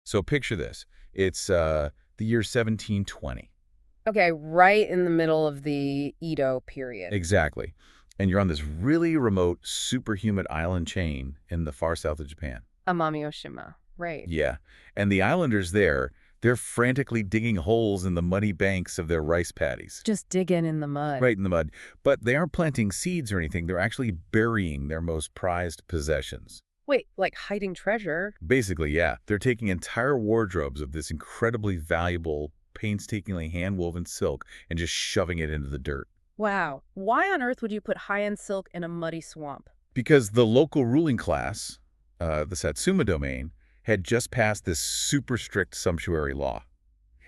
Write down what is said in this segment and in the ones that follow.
So picture this. It's the year 1720. Okay, right in the middle of the Edo period. Exactly. And you're on this really remote, super humid island chain in the far south of Japan. Amami Oshima, right. Yeah. And the islanders there, they're frantically digging holes in the muddy banks of their rice paddies. Just digging in the mud. Right in the mud. But they aren't planting seeds or anything. They're actually burying their most prized possessions. Wait, like hiding treasure? Basically, yeah. They're taking entire wardrobes of this incredibly valuable, painstakingly hand-woven silk and just shoving it into the dirt. Wow. Why on earth would you put high-end silk in a muddy swamp? Because the local ruling class, the Satsuma domain, had just passed this super strict sumptuary law.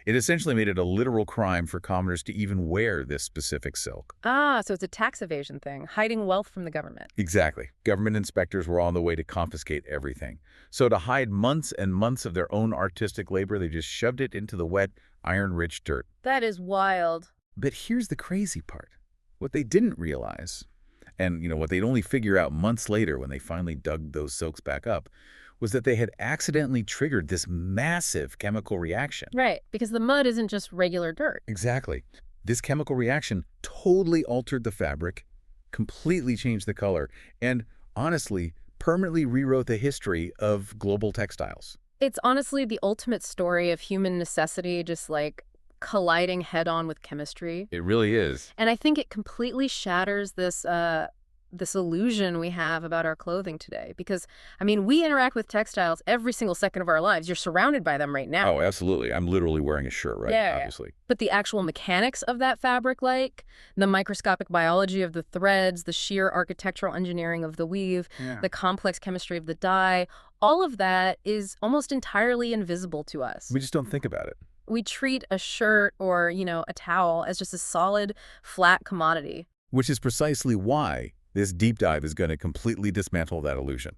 It essentially made it a literal crime for commoners to even wear this specific silk. Ah, so it's a tax evasion thing, hiding wealth from the government. Exactly. Government inspectors were on the way to confiscate everything. So to hide months and months of their own artistic labor, they just shoved it into the wet, iron-rich dirt. That is wild. But here's the crazy part. What they didn't realize, and what they'd only figure out months later when they finally dug those silks back up, was that they had accidentally triggered this massive chemical reaction. Right, because the mud isn't just regular dirt. Exactly. This chemical reaction totally altered the fabric, completely changed the color, and honestly, permanently rewrote the history of global textiles. It's honestly the ultimate story of human necessity, just like colliding head-on with chemistry. It really is. And I think it completely shatters this illusion we have about our clothing today. Because, I mean, we interact with textiles every single second of our lives. You're surrounded by them right now. Oh, absolutely. I'm literally wearing a shirt, right? Yeah. Obviously. But the actual mechanics of that fabric, like the microscopic biology of the threads, the sheer architectural engineering of the weave, the complex chemistry of the dye, all of that is almost entirely invisible to us. We just don't think about it. We treat a shirt or, a towel as just a solid, flat commodity. Which is precisely why this deep dive is going to completely dismantle that illusion.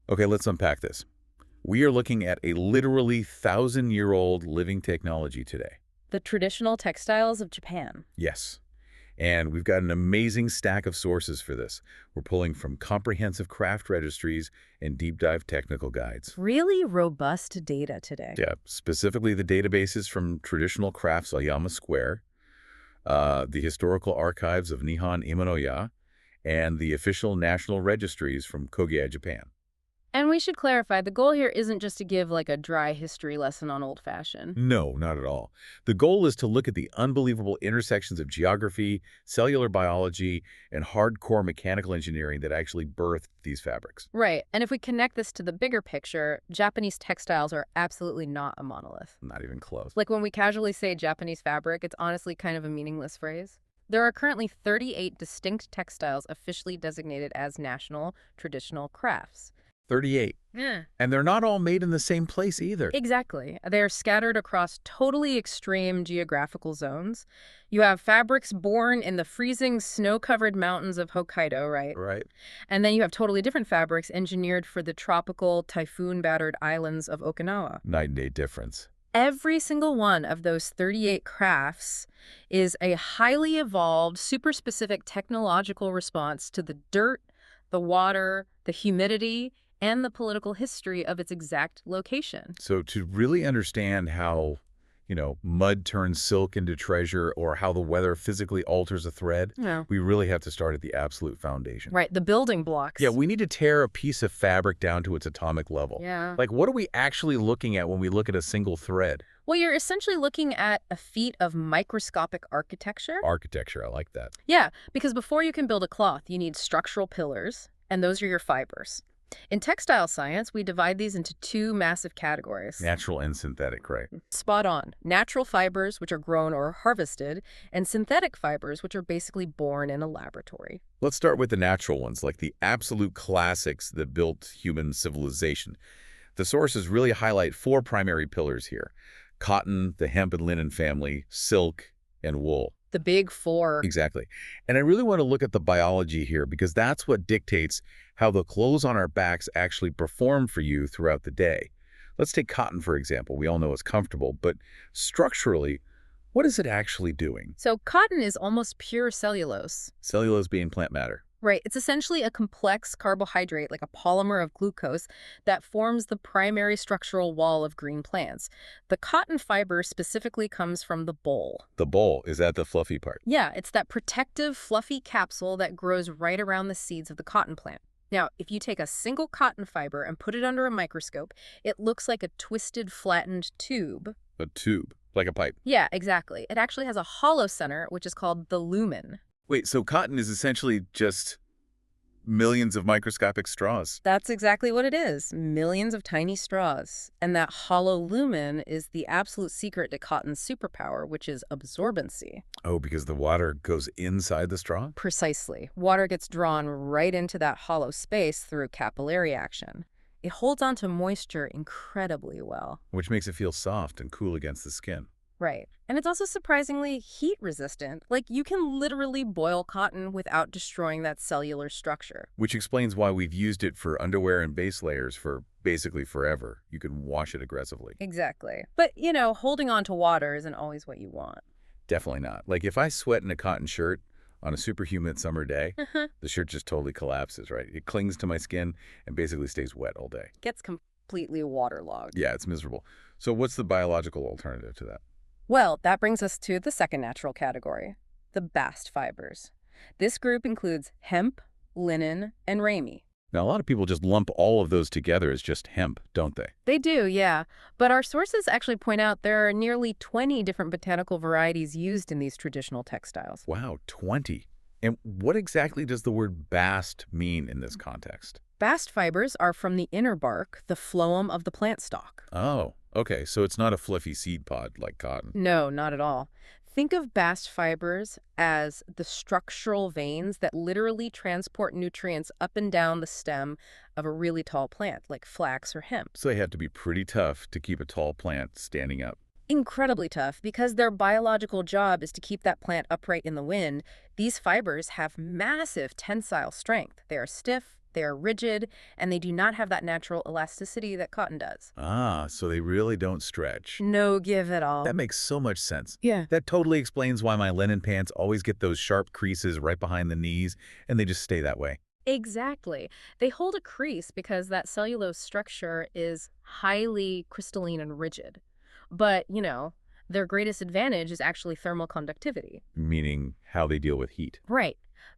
Okay, let's unpack this. We are looking at a literally 1,000-year-old living technology today. The traditional textiles of Japan. Yes. And we've got an amazing stack of sources for this. We're pulling from comprehensive craft registries and deep dive technical guides. Really robust data today. Yeah, specifically the databases from traditional crafts Oyama Square, the historical archives of Nihon Imanoya, and the official national registries from Kogia, Japan. And we should clarify, the goal here isn't just to give like a dry history lesson on old-fashioned. No, not at all. The goal is to look at the unbelievable intersections of geography, cellular biology, and hardcore mechanical engineering that actually birthed these fabrics. Right. And if we connect this to the bigger picture, Japanese textiles are absolutely not a monolith. Not even close. Like when we casually say Japanese fabric, it's honestly kind of a meaningless phrase. There are currently 38 distinct textiles officially designated as national traditional crafts. 38. Yeah. And they're not all made in the same place either. Exactly. They are scattered across totally extreme geographical zones. You have fabrics born in the freezing snow-covered mountains of Hokkaido, right? Right. And then you have totally different fabrics engineered for the tropical, typhoon-battered islands of Okinawa. Night and day difference. Every single one of those 38 crafts is a highly evolved, super specific technological response to the dirt, the water, the humidity, and the political history of its exact location. So to really understand how, mud turns silk into treasure or how the weather physically alters a thread, we really have to start at the absolute foundation. Right, the building blocks. Yeah, we need to tear a piece of fabric down to its atomic level. Yeah. Like, what are we actually looking at when we look at a single thread? Well, you're essentially looking at a feat of microscopic architecture. Architecture, I like that. Yeah, because before you can build a cloth, you need structural pillars, and those are your fibers. In textile science, we divide these into two massive categories. Natural and synthetic, right? Spot on. Natural fibers, which are grown or harvested, and synthetic fibers, which are basically born in a laboratory. Let's start with the natural ones, like the absolute classics that built human civilization. The sources really highlight four primary pillars here: cotton, the hemp and linen family, silk, and wool. The big four. Exactly. And I really want to look at the biology here because that's what dictates how the clothes on our backs actually perform for you throughout the day. Let's take cotton, for example. We all know it's comfortable, but structurally, what is it actually doing? So cotton is almost pure cellulose. Cellulose being plant matter. Right. It's essentially a complex carbohydrate, like a polymer of glucose, that forms the primary structural wall of green plants. The cotton fiber specifically comes from the boll. The boll, is that the fluffy part? Yeah, it's that protective, fluffy capsule that grows right around the seeds of the cotton plant. Now, if you take a single cotton fiber and put it under a microscope, it looks like a twisted, flattened tube. A tube, like a pipe. Yeah, exactly. It actually has a hollow center, which is called the lumen. Wait, so cotton is essentially just millions of microscopic straws. That's exactly what it is. Millions of tiny straws. And that hollow lumen is the absolute secret to cotton's superpower, which is absorbency. Oh, because the water goes inside the straw? Precisely. Water gets drawn right into that hollow space through capillary action. It holds on to moisture incredibly well. Which makes it feel soft and cool against the skin. Right. And it's also surprisingly heat resistant. Like, you can literally boil cotton without destroying that cellular structure. Which explains why we've used it for underwear and base layers for basically forever. You can wash it aggressively. Exactly. But, holding on to water isn't always what you want. Definitely not. Like if I sweat in a cotton shirt on a super humid summer day, the shirt just totally collapses, right? It clings to my skin and basically stays wet all day. Gets completely waterlogged. Yeah, it's miserable. So what's the biological alternative to that? Well, that brings us to the second natural category, the bast fibers. This group includes hemp, linen, and ramie. Now, a lot of people just lump all of those together as just hemp, don't they? They do, yeah. But our sources actually point out there are nearly 20 different botanical varieties used in these traditional textiles. Wow, 20. And what exactly does the word bast mean in this context? Bast fibers are from the inner bark, the phloem of the plant stalk. Oh, okay. So it's not a fluffy seed pod like cotton. No, not at all. Think of bast fibers as the structural veins that literally transport nutrients up and down the stem of a really tall plant, like flax or hemp. So they have to be pretty tough to keep a tall plant standing up. Incredibly tough, because their biological job is to keep that plant upright in the wind. These fibers have massive tensile strength. They are stiff, they are rigid, and they do not have that natural elasticity that cotton does. Ah, so they really don't stretch. No give at all. That makes so much sense. Yeah. That totally explains why my linen pants always get those sharp creases right behind the knees, and they just stay that way. Exactly. They hold a crease because that cellulose structure is highly crystalline and rigid. But, their greatest advantage is actually thermal conductivity. Meaning how they deal with heat. Right.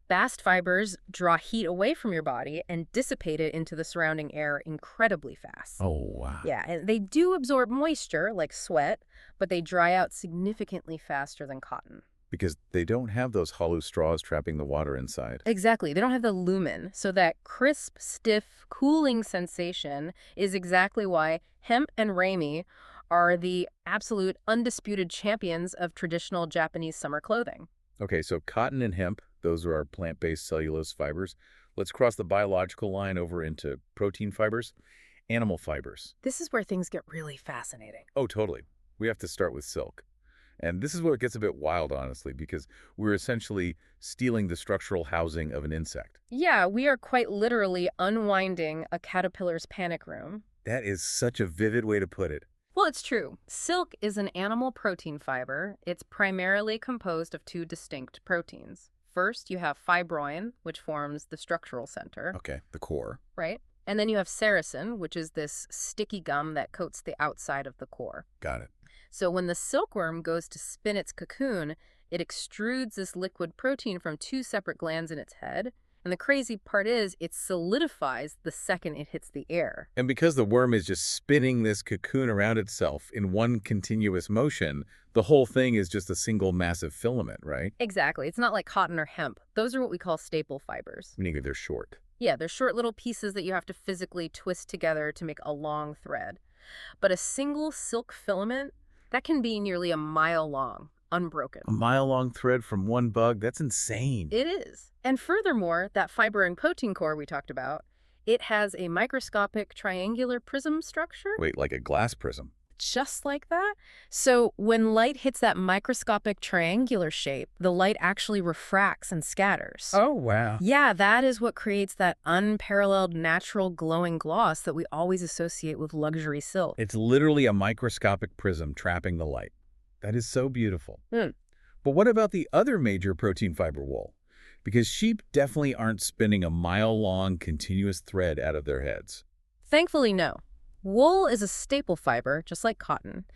Bast fibers draw heat away from your body and dissipate it into the surrounding air incredibly fast. Oh, wow. Yeah, and they do absorb moisture, like sweat, but they dry out significantly faster than cotton. Because they don't have those hollow straws trapping the water inside. Exactly. They don't have the lumen. So that crisp, stiff, cooling sensation is exactly why hemp and ramie are the absolute undisputed champions of traditional Japanese summer clothing. Okay, so cotton and hemp, those are our plant-based cellulose fibers. Let's cross the biological line over into protein fibers, animal fibers. This is where things get really fascinating. Oh, totally. We have to start with silk. And this is where it gets a bit wild, honestly, because we're essentially stealing the structural housing of an insect. Yeah, we are quite literally unwinding a caterpillar's panic room. That is such a vivid way to put it. Well, it's true. Silk is an animal protein fiber. It's primarily composed of two distinct proteins. First, you have fibroin, which forms the structural center. Okay, the core. Right? And then you have sericin, which is this sticky gum that coats the outside of the core. Got it. So when the silkworm goes to spin its cocoon, it extrudes this liquid protein from two separate glands in its head. And the crazy part is it solidifies the second it hits the air. And because the worm is just spinning this cocoon around itself in one continuous motion, the whole thing is just a single massive filament, right? Exactly. It's not like cotton or hemp. Those are what we call staple fibers. Meaning they're short. Yeah, they're short little pieces that you have to physically twist together to make a long thread. But a single silk filament, that can be nearly a mile long, unbroken. A mile-long thread from one bug? That's insane. It is. And furthermore, that fiber and protein core we talked about, it has a microscopic triangular prism structure. Wait, like a glass prism? Just like that. So when light hits that microscopic triangular shape, the light actually refracts and scatters. Oh, wow. Yeah, that is what creates that unparalleled natural glowing gloss that we always associate with luxury silk. It's literally a microscopic prism trapping the light. That is so beautiful. But what about the other major protein fiber wool? Because sheep definitely aren't spinning a mile-long continuous thread out of their heads. Thankfully, no. Wool is a staple fiber, just like cotton,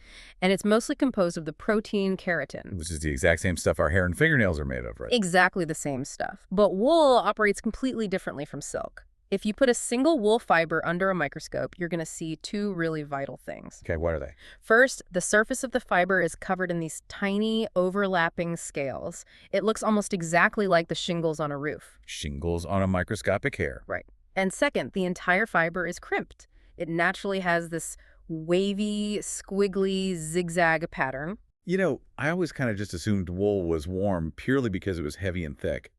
and it's mostly composed of the protein keratin. Which is the exact same stuff our hair and fingernails are made of, right? Exactly the same stuff. But wool operates completely differently from silk. If you put a single wool fiber under a microscope, you're going to see two really vital things. Okay, what are they? First, the surface of the fiber is covered in these tiny, overlapping scales. It looks almost exactly like the shingles on a roof. Shingles on a microscopic hair. Right. And second, the entire fiber is crimped. It naturally has this wavy, squiggly, zigzag pattern. You know, I always kind of just assumed wool was warm purely because it was heavy and thick.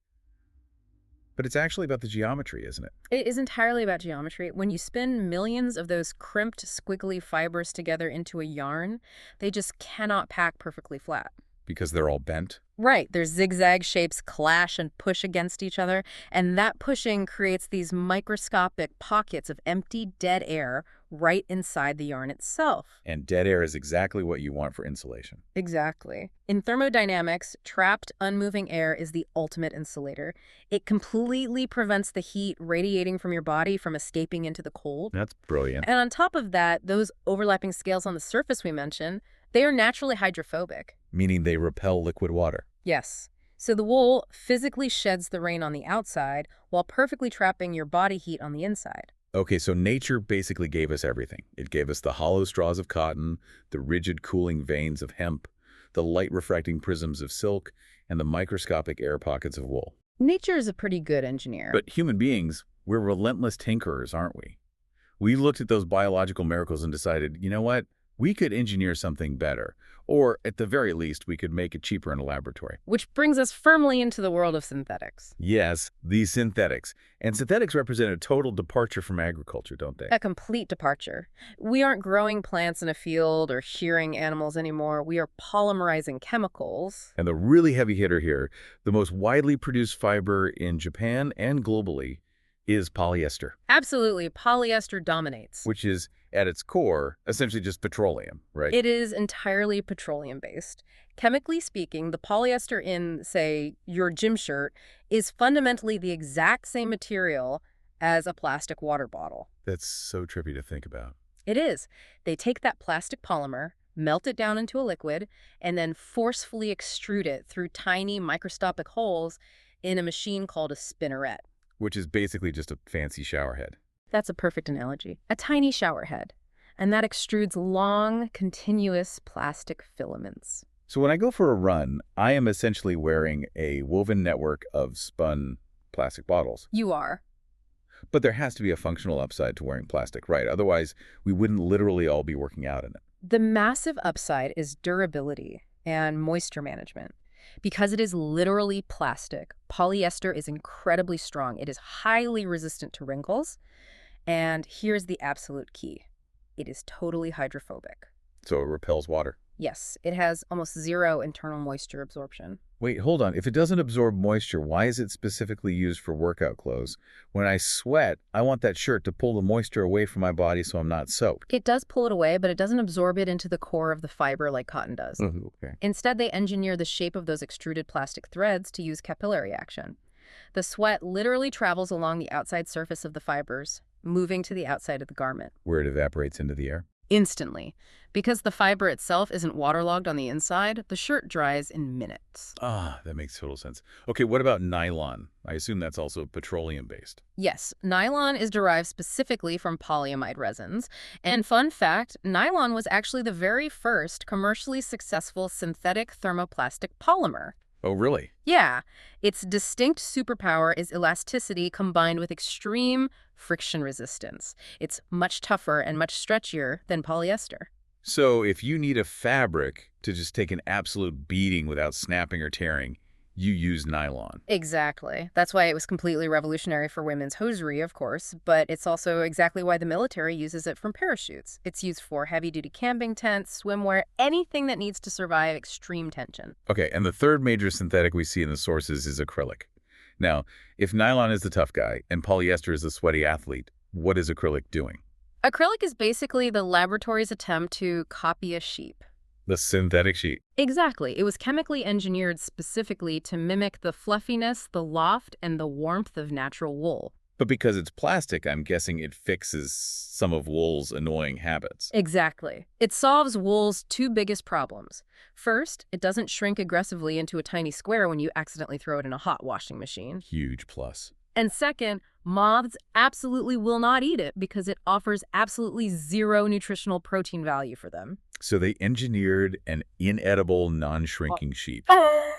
But it's actually about the geometry, isn't it? It is entirely about geometry. When you spin millions of those crimped, squiggly fibers together into a yarn, they just cannot pack perfectly flat. Because they're all bent. Right. Their zigzag shapes clash and push against each other, and that pushing creates these microscopic pockets of empty, dead air right inside the yarn itself. And dead air is exactly what you want for insulation. Exactly. In thermodynamics, trapped, unmoving air is the ultimate insulator. It completely prevents the heat radiating from your body from escaping into the cold. That's brilliant. And on top of that, those overlapping scales on the surface we mentioned, they are naturally hydrophobic. Meaning they repel liquid water. Yes. So the wool physically sheds the rain on the outside while perfectly trapping your body heat on the inside. Okay, so nature basically gave us everything. It gave us the hollow straws of cotton, the rigid cooling veins of hemp, the light refracting prisms of silk, and the microscopic air pockets of wool. Nature is a pretty good engineer. But human beings, we're relentless tinkerers, aren't we? We looked at those biological miracles and decided, you know what? We could engineer something better. Or, at the very least, we could make it cheaper in a laboratory. Which brings us firmly into the world of synthetics. Yes, these synthetics. And synthetics represent a total departure from agriculture, don't they? A complete departure. We aren't growing plants in a field or shearing animals anymore. We are polymerizing chemicals. And the really heavy hitter here, the most widely produced fiber in Japan and globally, is polyester. Absolutely. Polyester dominates. Which is, at its core, essentially just petroleum, right? It is entirely petroleum-based. Chemically speaking, the polyester in, say, your gym shirt is fundamentally the exact same material as a plastic water bottle. That's so trippy to think about. It is. They take that plastic polymer, melt it down into a liquid, and then forcefully extrude it through tiny microscopic holes in a machine called a spinneret. Which is basically just a fancy shower head. That's a perfect analogy. A tiny shower head. And that extrudes long, continuous plastic filaments. So when I go for a run, I am essentially wearing a woven network of spun plastic bottles. You are. But there has to be a functional upside to wearing plastic, right? Otherwise, we wouldn't literally all be working out in it. The massive upside is durability and moisture management. Because it is literally plastic, polyester is incredibly strong. It is highly resistant to wrinkles. And here's the absolute key. It is totally hydrophobic. So it repels water. Yes, it has almost zero internal moisture absorption. Wait, hold on. If it doesn't absorb moisture, why is it specifically used for workout clothes? When I sweat, I want that shirt to pull the moisture away from my body so I'm not soaked. It does pull it away, but it doesn't absorb it into the core of the fiber like cotton does. Okay. Instead, they engineer the shape of those extruded plastic threads to use capillary action. The sweat literally travels along the outside surface of the fibers, moving to the outside of the garment. Where it evaporates into the air? Instantly. Because the fiber itself isn't waterlogged on the inside, the shirt dries in minutes. Ah, that makes total sense. Okay, what about nylon? I assume that's also petroleum-based. Yes, nylon is derived specifically from polyamide resins. And fun fact, nylon was actually the very first commercially successful synthetic thermoplastic polymer. Oh, really? Yeah. Its distinct superpower is elasticity combined with extreme friction resistance. It's much tougher and much stretchier than polyester. So if you need a fabric to just take an absolute beating without snapping or tearing, you use nylon. Exactly. That's why it was completely revolutionary for women's hosiery, of course, but it's also exactly why the military uses it from parachutes. It's used for heavy-duty camping tents, swimwear, anything that needs to survive extreme tension. Okay, and the third major synthetic we see in the sources is acrylic. Now, if nylon is the tough guy and polyester is the sweaty athlete, what is acrylic doing? Acrylic is basically the laboratory's attempt to copy a sheep. The synthetic sheet. Exactly. It was chemically engineered specifically to mimic the fluffiness, the loft, and the warmth of natural wool. But because it's plastic, I'm guessing it fixes some of wool's annoying habits. Exactly. It solves wool's two biggest problems. First, it doesn't shrink aggressively into a tiny square when you accidentally throw it in a hot washing machine. Huge plus. And second, moths absolutely will not eat it because it offers absolutely zero nutritional protein value for them. So they engineered an inedible, non-shrinking sheet.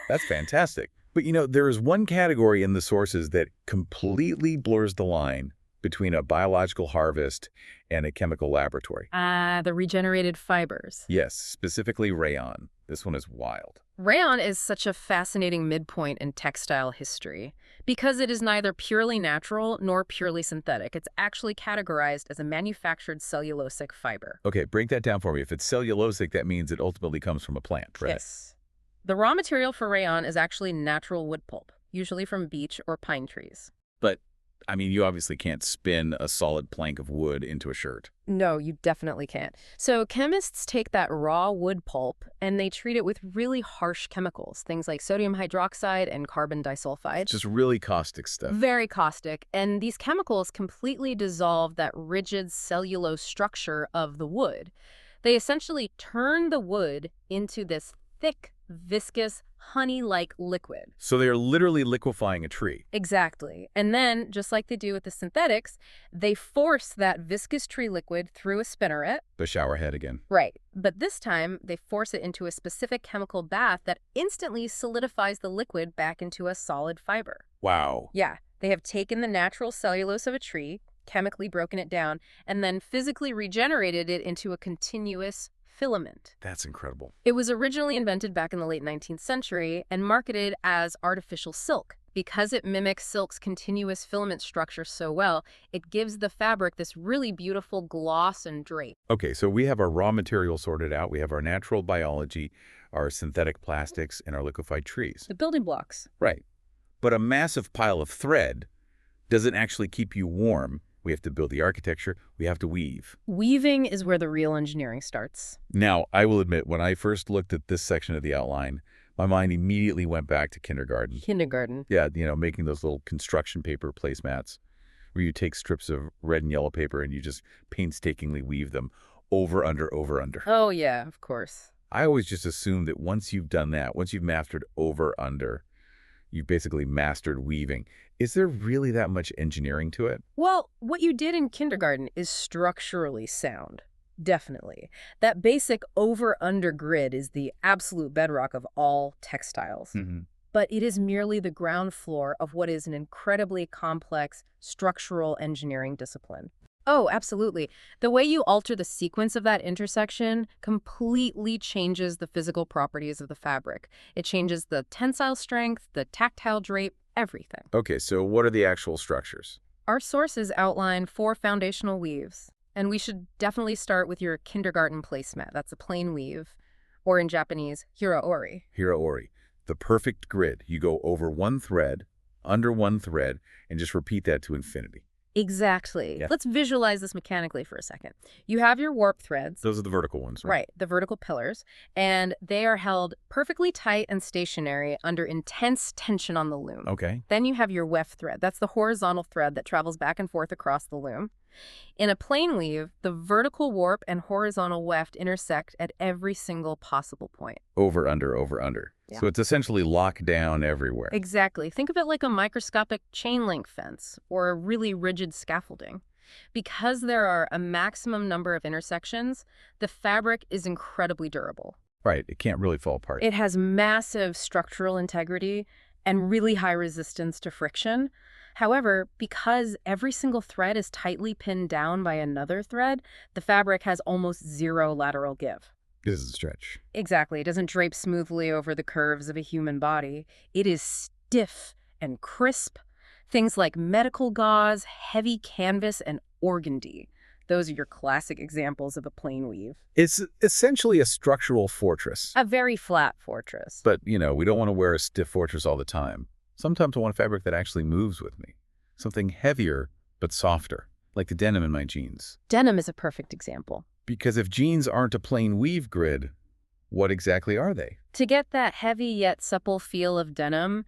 That's fantastic. But there is one category in the sources that completely blurs the line between a biological harvest and a chemical laboratory. The regenerated fibers. Yes, specifically rayon. This one is wild. Rayon is such a fascinating midpoint in textile history because it is neither purely natural nor purely synthetic. It's actually categorized as a manufactured cellulosic fiber. Okay, break that down for me. If it's cellulosic, that means it ultimately comes from a plant, right? Yes. The raw material for rayon is actually natural wood pulp, usually from beech or pine trees. But, you obviously can't spin a solid plank of wood into a shirt. No, you definitely can't. So chemists take that raw wood pulp and they treat it with really harsh chemicals, things like sodium hydroxide and carbon disulfide. Just really caustic stuff. Very caustic. And these chemicals completely dissolve that rigid cellulose structure of the wood. They essentially turn the wood into this thick, viscous, honey-like liquid. So they are literally liquefying a tree. Exactly. And then, just like they do with the synthetics, they force that viscous tree liquid through a spinneret. The shower head again. Right. But this time, they force it into a specific chemical bath that instantly solidifies the liquid back into a solid fiber. Wow. Yeah. They have taken the natural cellulose of a tree, chemically broken it down, and then physically regenerated it into a continuous filament. That's incredible. It was originally invented back in the late 19th century and marketed as artificial silk. Because it mimics silk's continuous filament structure so well, it gives the fabric this really beautiful gloss and drape. Okay, so we have our raw material sorted out. We have our natural biology, our synthetic plastics, and our liquefied trees. The building blocks. Right. But a massive pile of thread doesn't actually keep you warm. We have to build the architecture. We have to weave. Weaving is where the real engineering starts. Now, I will admit, when I first looked at this section of the outline, my mind immediately went back to kindergarten. Kindergarten. Yeah, making those little construction paper placemats where you take strips of red and yellow paper and you just painstakingly weave them over, under, over, under. Oh, yeah, of course. I always just assumed that once you've done that, once you've mastered over, under, you've basically mastered weaving. Is there really that much engineering to it? Well, what you did in kindergarten is structurally sound. Definitely. That basic over-under grid is the absolute bedrock of all textiles. But it is merely the ground floor of what is an incredibly complex structural engineering discipline. Oh, absolutely. The way you alter the sequence of that intersection completely changes the physical properties of the fabric. It changes the tensile strength, the tactile drape, everything. Okay, so what are the actual structures? Our sources outline 4 foundational weaves, and we should definitely start with your kindergarten placemat. That's a plain weave, or in Japanese, hiraori. Hiraori, the perfect grid. You go over one thread, under one thread, and just repeat that to infinity. Exactly. Yeah. Let's visualize this mechanically for a second. You have your warp threads. Those are the vertical ones, right? Right, the vertical pillars, and they are held perfectly tight and stationary under intense tension on the loom. Okay. Then you have your weft thread. That's the horizontal thread that travels back and forth across the loom. In a plain weave, the vertical warp and horizontal weft intersect at every single possible point. Over, under, over, under. Yeah. So it's essentially locked down everywhere. Exactly. Think of it like a microscopic chain link fence or a really rigid scaffolding. Because there are a maximum number of intersections, the fabric is incredibly durable. Right. It can't really fall apart. It has massive structural integrity and really high resistance to friction. However, because every single thread is tightly pinned down by another thread, the fabric has almost zero lateral give. This is a stretch. Exactly. It doesn't drape smoothly over the curves of a human body. It is stiff and crisp. Things like medical gauze, heavy canvas, and organdy. Those are your classic examples of a plain weave. It's essentially a structural fortress. A very flat fortress. But, we don't want to wear a stiff fortress all the time. Sometimes I want a fabric that actually moves with me. Something heavier, but softer, like the denim in my jeans. Denim is a perfect example. Because if jeans aren't a plain weave grid, What exactly are they? To get that heavy yet supple feel of denim,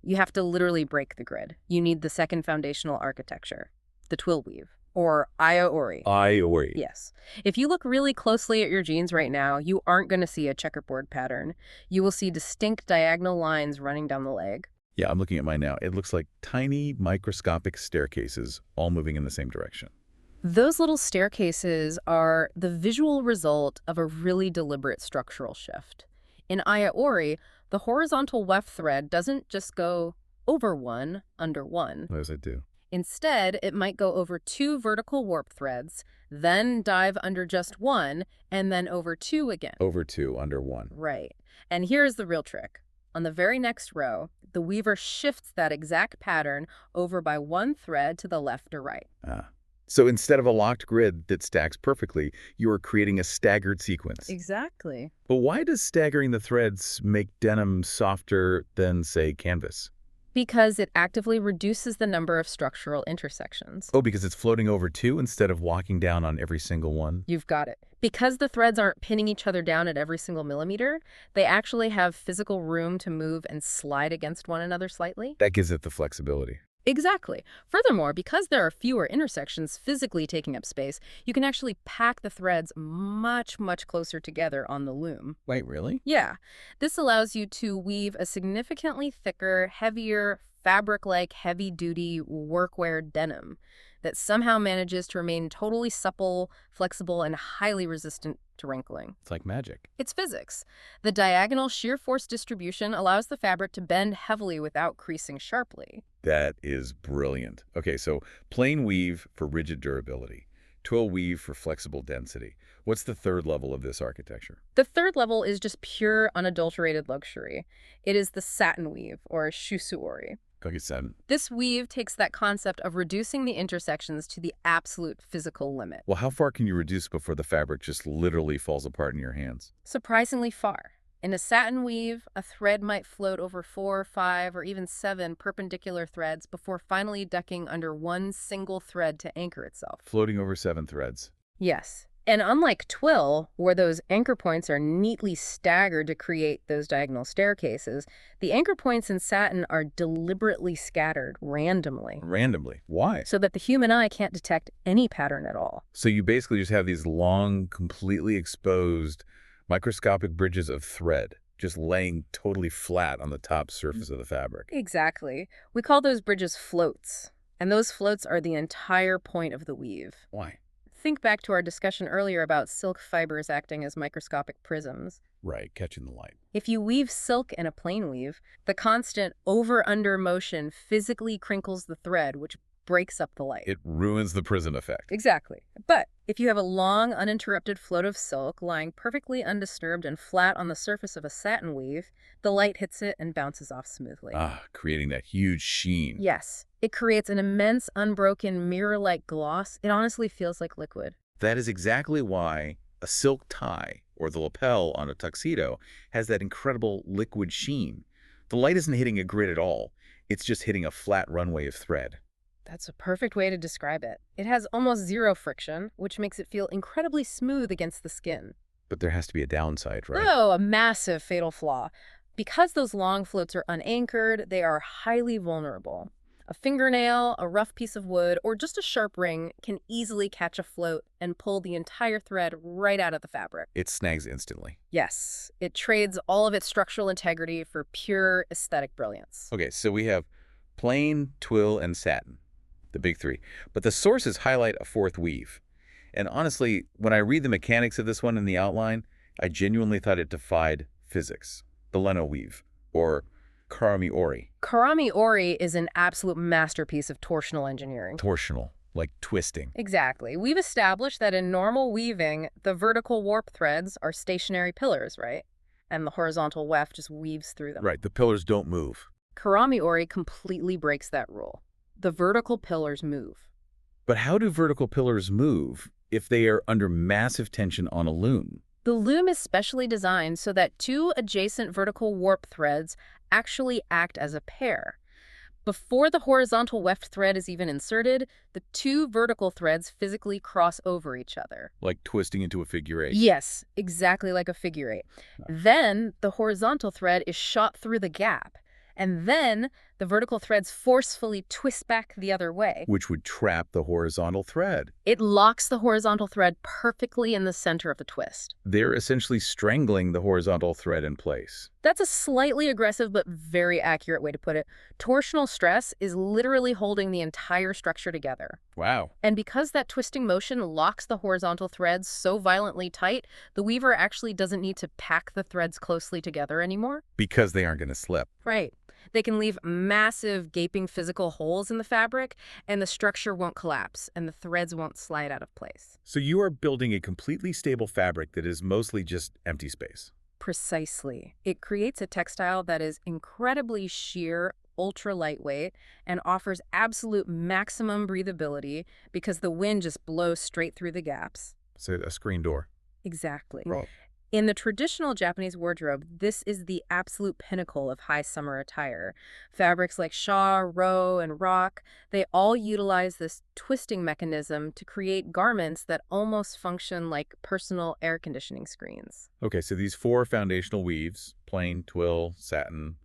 you have to literally break the grid. You need the second foundational architecture, the twill weave, or aya-ori. Iori. Yes. If you look really closely at your jeans right now, you aren't going to see a checkerboard pattern. You will see distinct diagonal lines running down the leg. Yeah, I'm looking at mine now. It looks like tiny microscopic staircases all moving in the same direction. Those little staircases are the visual result of a really deliberate structural shift. In aya-ori, the horizontal weft thread doesn't just go over one, under one. What does it do? Instead, it might go over 2 vertical warp threads, then dive under just one, and then over 2 again. Over 2, under 1. Right. And here's the real trick. On the very next row, the weaver shifts that exact pattern over by 1 thread to the left or right. So instead of a locked grid that stacks perfectly, you are creating a staggered sequence. Exactly. But why does staggering the threads make denim softer than, say, canvas? Because it actively reduces the number of structural intersections. Oh, because it's floating over 2 instead of walking down on every single one? You've got it. Because the threads aren't pinning each other down at every single millimeter, they actually have physical room to move and slide against one another slightly. That gives it the flexibility. Exactly. Furthermore, because there are fewer intersections physically taking up space, you can actually pack the threads much, much closer together on the loom. Wait, really? Yeah. This allows you to weave a significantly thicker, heavier, fabric-like, heavy-duty workwear denim that somehow manages to remain totally supple, flexible, and highly resistant to wrinkling. It's like magic. It's physics. The diagonal shear force distribution allows the fabric to bend heavily without creasing sharply. That is brilliant. Okay, so plain weave for rigid durability, twill weave for flexible density. What's the third level of this architecture? The third level is just pure, unadulterated luxury. It is the satin weave, or shusuori. Like you said. This weave takes that concept of reducing the intersections to the absolute physical limit. Well, how far can you reduce before the fabric just literally falls apart in your hands? Surprisingly far. In a satin weave, a thread might float over 4, 5, or even 7 perpendicular threads before finally ducking under one single thread to anchor itself. Floating over 7 threads. Yes. And unlike twill, where those anchor points are neatly staggered to create those diagonal staircases, the anchor points in satin are deliberately scattered randomly. Randomly? Why? So that the human eye can't detect any pattern at all. So you basically just have these long, completely exposed, microscopic bridges of thread just laying totally flat on the top surface of the fabric. Exactly. We call those bridges floats. And those floats are the entire point of the weave. Why? Think back to our discussion earlier about silk fibers acting as microscopic prisms. Right, catching the light. If you weave silk in a plain weave, the constant over-under motion physically crinkles the thread, which breaks up the light. It ruins the prison effect. Exactly. But if you have a long, uninterrupted float of silk lying perfectly undisturbed and flat on the surface of a satin weave, the light hits it and bounces off smoothly. Creating that huge sheen. Yes. It creates an immense, unbroken, mirror-like gloss. It honestly feels like liquid. That is exactly why a silk tie or the lapel on a tuxedo has that incredible liquid sheen. The light isn't hitting a grid at all. It's just hitting a flat runway of thread. That's a perfect way to describe it. It has almost zero friction, which makes it feel incredibly smooth against the skin. But there has to be a downside, right? Oh, a massive fatal flaw. Because those long floats are unanchored, they are highly vulnerable. A fingernail, a rough piece of wood, or just a sharp ring can easily catch a float and pull the entire thread right out of the fabric. It snags instantly. Yes, it trades all of its structural integrity for pure aesthetic brilliance. Okay, so we have plain, twill, and satin, the big three. But the sources highlight a fourth weave. And honestly, when I read the mechanics of this one in the outline, I genuinely thought it defied physics. The leno weave, or karami-ori. Karami-ori is an absolute masterpiece of torsional engineering. Torsional, like twisting. Exactly. We've established that in normal weaving, the vertical warp threads are stationary pillars, right? And the horizontal weft just weaves through them. Right, the pillars don't move. Karami-ori completely breaks that rule. The vertical pillars move. But how do vertical pillars move if they are under massive tension on a loom? The loom is specially designed so that 2 adjacent vertical warp threads actually act as a pair. Before the horizontal weft thread is even inserted, the two vertical threads physically cross over each other. Like twisting into a figure eight. Yes, exactly like a figure eight. Then the horizontal thread is shot through the gap, and then the vertical threads forcefully twist back the other way. Which would trap the horizontal thread. It locks the horizontal thread perfectly in the center of the twist. They're essentially strangling the horizontal thread in place. That's a slightly aggressive but very accurate way to put it. Torsional stress is literally holding the entire structure together. Wow. And because that twisting motion locks the horizontal threads so violently tight, the weaver actually doesn't need to pack the threads closely together anymore. Because they aren't going to slip. Right. They can leave massive gaping physical holes in the fabric, and the structure won't collapse, and the threads won't slide out of place. So you are building a completely stable fabric that is mostly just empty space. Precisely. It creates a textile that is incredibly sheer, ultra lightweight, and offers absolute maximum breathability because the wind just blows straight through the gaps. So a screen door. Exactly. Right. In the traditional Japanese wardrobe, this is the absolute pinnacle of high summer attire. Fabrics like sha, ro, and rock, they all utilize this twisting mechanism to create garments that almost function like personal air conditioning screens. Okay, so these four foundational weaves, plain, twill, satin,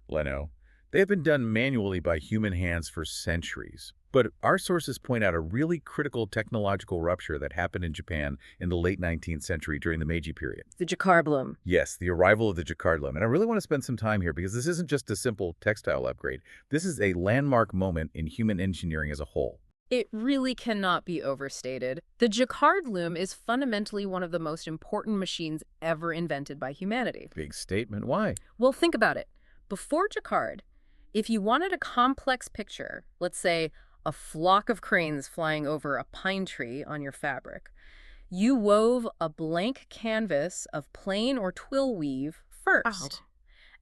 leno, they have been done manually by human hands for centuries. But our sources point out a really critical technological rupture that happened in Japan in the late 19th century during the Meiji period. The Jacquard loom. Yes, the arrival of the Jacquard loom. And I really want to spend some time here because this isn't just a simple textile upgrade. This is a landmark moment in human engineering as a whole. It really cannot be overstated. The Jacquard loom is fundamentally one of the most important machines ever invented by humanity. Big statement. Why? Well, think about it. Before Jacquard, if you wanted a complex picture, let's say a flock of cranes flying over a pine tree on your fabric, you wove a blank canvas of plain or twill weave first.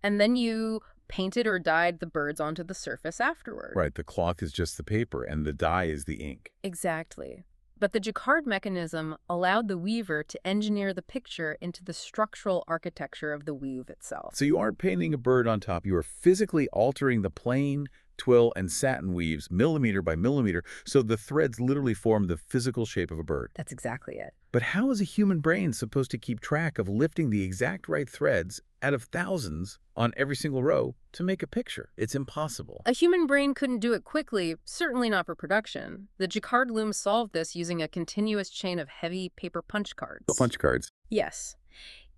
And then you painted or dyed the birds onto the surface afterward. Right, the cloth is just the paper and the dye is the ink. Exactly. But the Jacquard mechanism allowed the weaver to engineer the picture into the structural architecture of the weave itself. So you aren't painting a bird on top, you are physically altering the plain, twill, and satin weaves millimeter by millimeter so the threads literally form the physical shape of a bird. That's exactly it. But how is a human brain supposed to keep track of lifting the exact right threads out of thousands on every single row to make a picture? It's impossible. A human brain couldn't do it quickly, certainly not for production. The Jacquard loom solved this using a continuous chain of heavy paper punch cards. Punch cards. Yes.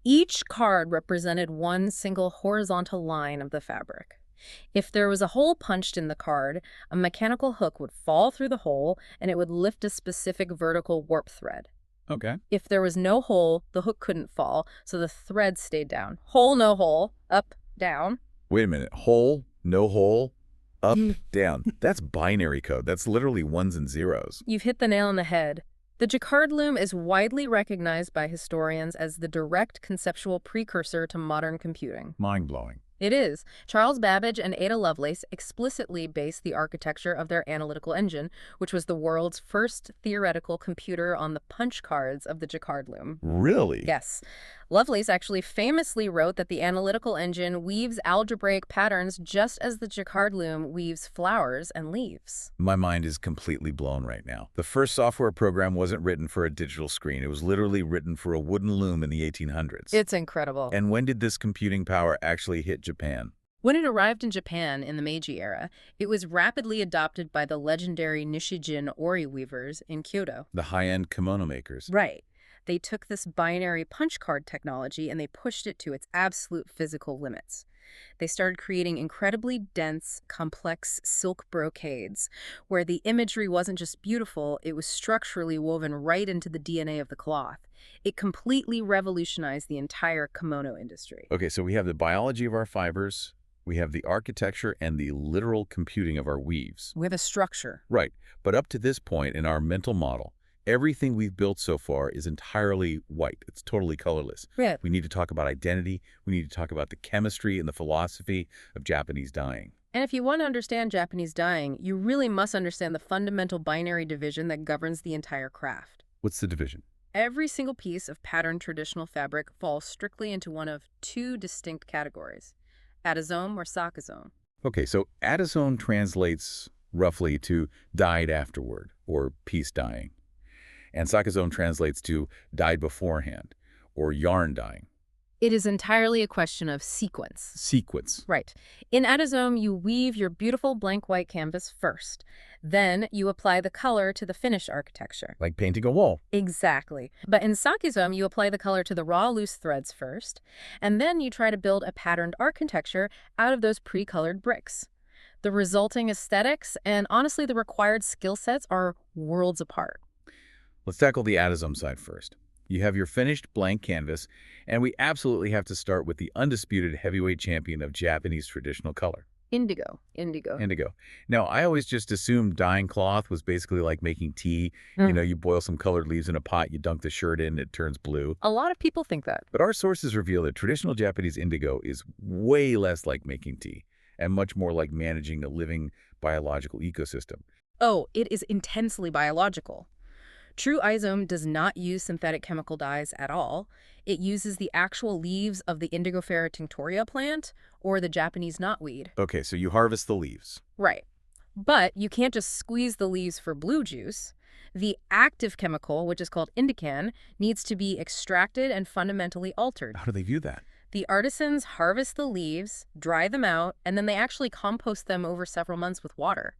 Each card represented one single horizontal line of the fabric. If there was a hole punched in the card, a mechanical hook would fall through the hole and it would lift a specific vertical warp thread. Okay. If there was no hole, the hook couldn't fall, so the thread stayed down. Hole, no hole, up, down. Wait a minute. Hole, no hole, up, down. That's binary code. That's literally ones and zeros. You've hit the nail on the head. The Jacquard loom is widely recognized by historians as the direct conceptual precursor to modern computing. Mind-blowing. It is. Charles Babbage and Ada Lovelace explicitly based the architecture of their analytical engine, which was the world's first theoretical computer, on the punch cards of the Jacquard loom. Really? Yes. Lovelace actually famously wrote that the analytical engine weaves algebraic patterns just as the Jacquard loom weaves flowers and leaves. My mind is completely blown right now. The first software program wasn't written for a digital screen. It was literally written for a wooden loom in the 1800s. It's incredible. And when did this computing power actually hit Japan? When it arrived in Japan in the Meiji era, it was rapidly adopted by the legendary Nishijin ori weavers in Kyoto. The high-end kimono makers. Right. They took this binary punch card technology and they pushed it to its absolute physical limits. They started creating incredibly dense, complex silk brocades, where the imagery wasn't just beautiful, it was structurally woven right into the DNA of the cloth. It completely revolutionized the entire kimono industry. Okay, so we have the biology of our fibers, we have the architecture and the literal computing of our weaves. We have a structure. Right, but up to this point in our mental model, everything we've built so far is entirely white. It's totally colorless. Yeah. We need to talk about identity. We need to talk about the chemistry and the philosophy of Japanese dyeing. And if you want to understand Japanese dyeing, you really must understand the fundamental binary division that governs the entire craft. What's the division? Every single piece of patterned traditional fabric falls strictly into one of two distinct categories: adazome or sakazome. Okay, so adazone translates roughly to dyed afterward, or piece dyeing. And sakazone translates to dyed beforehand, or yarn dyeing. It is entirely a question of sequence. Sequence. Right. In Adazome, you weave your beautiful blank white canvas first. Then you apply the color to the finished architecture. Like painting a wall. Exactly. But in Sakizome, you apply the color to the raw loose threads first, and then you try to build a patterned architecture out of those pre-colored bricks. The resulting aesthetics and honestly the required skill sets are worlds apart. Let's tackle the adazome side first. You have your finished blank canvas, and we absolutely have to start with the undisputed heavyweight champion of Japanese traditional color. Indigo. Indigo. Indigo. Now, I always just assumed dyeing cloth was basically like making tea. You boil some colored leaves in a pot, you dunk the shirt in, it turns blue. A lot of people think that. But our sources reveal that traditional Japanese indigo is way less like making tea and much more like managing a living biological ecosystem. Oh, it is intensely biological. True Izome does not use synthetic chemical dyes at all. It uses the actual leaves of the Indigofera tinctoria plant or the Japanese knotweed. Okay, so you harvest the leaves. Right. But you can't just squeeze the leaves for blue juice. The active chemical, which is called indican, needs to be extracted and fundamentally altered. How do they view that? The artisans harvest the leaves, dry them out, and then they actually compost them over several months with water.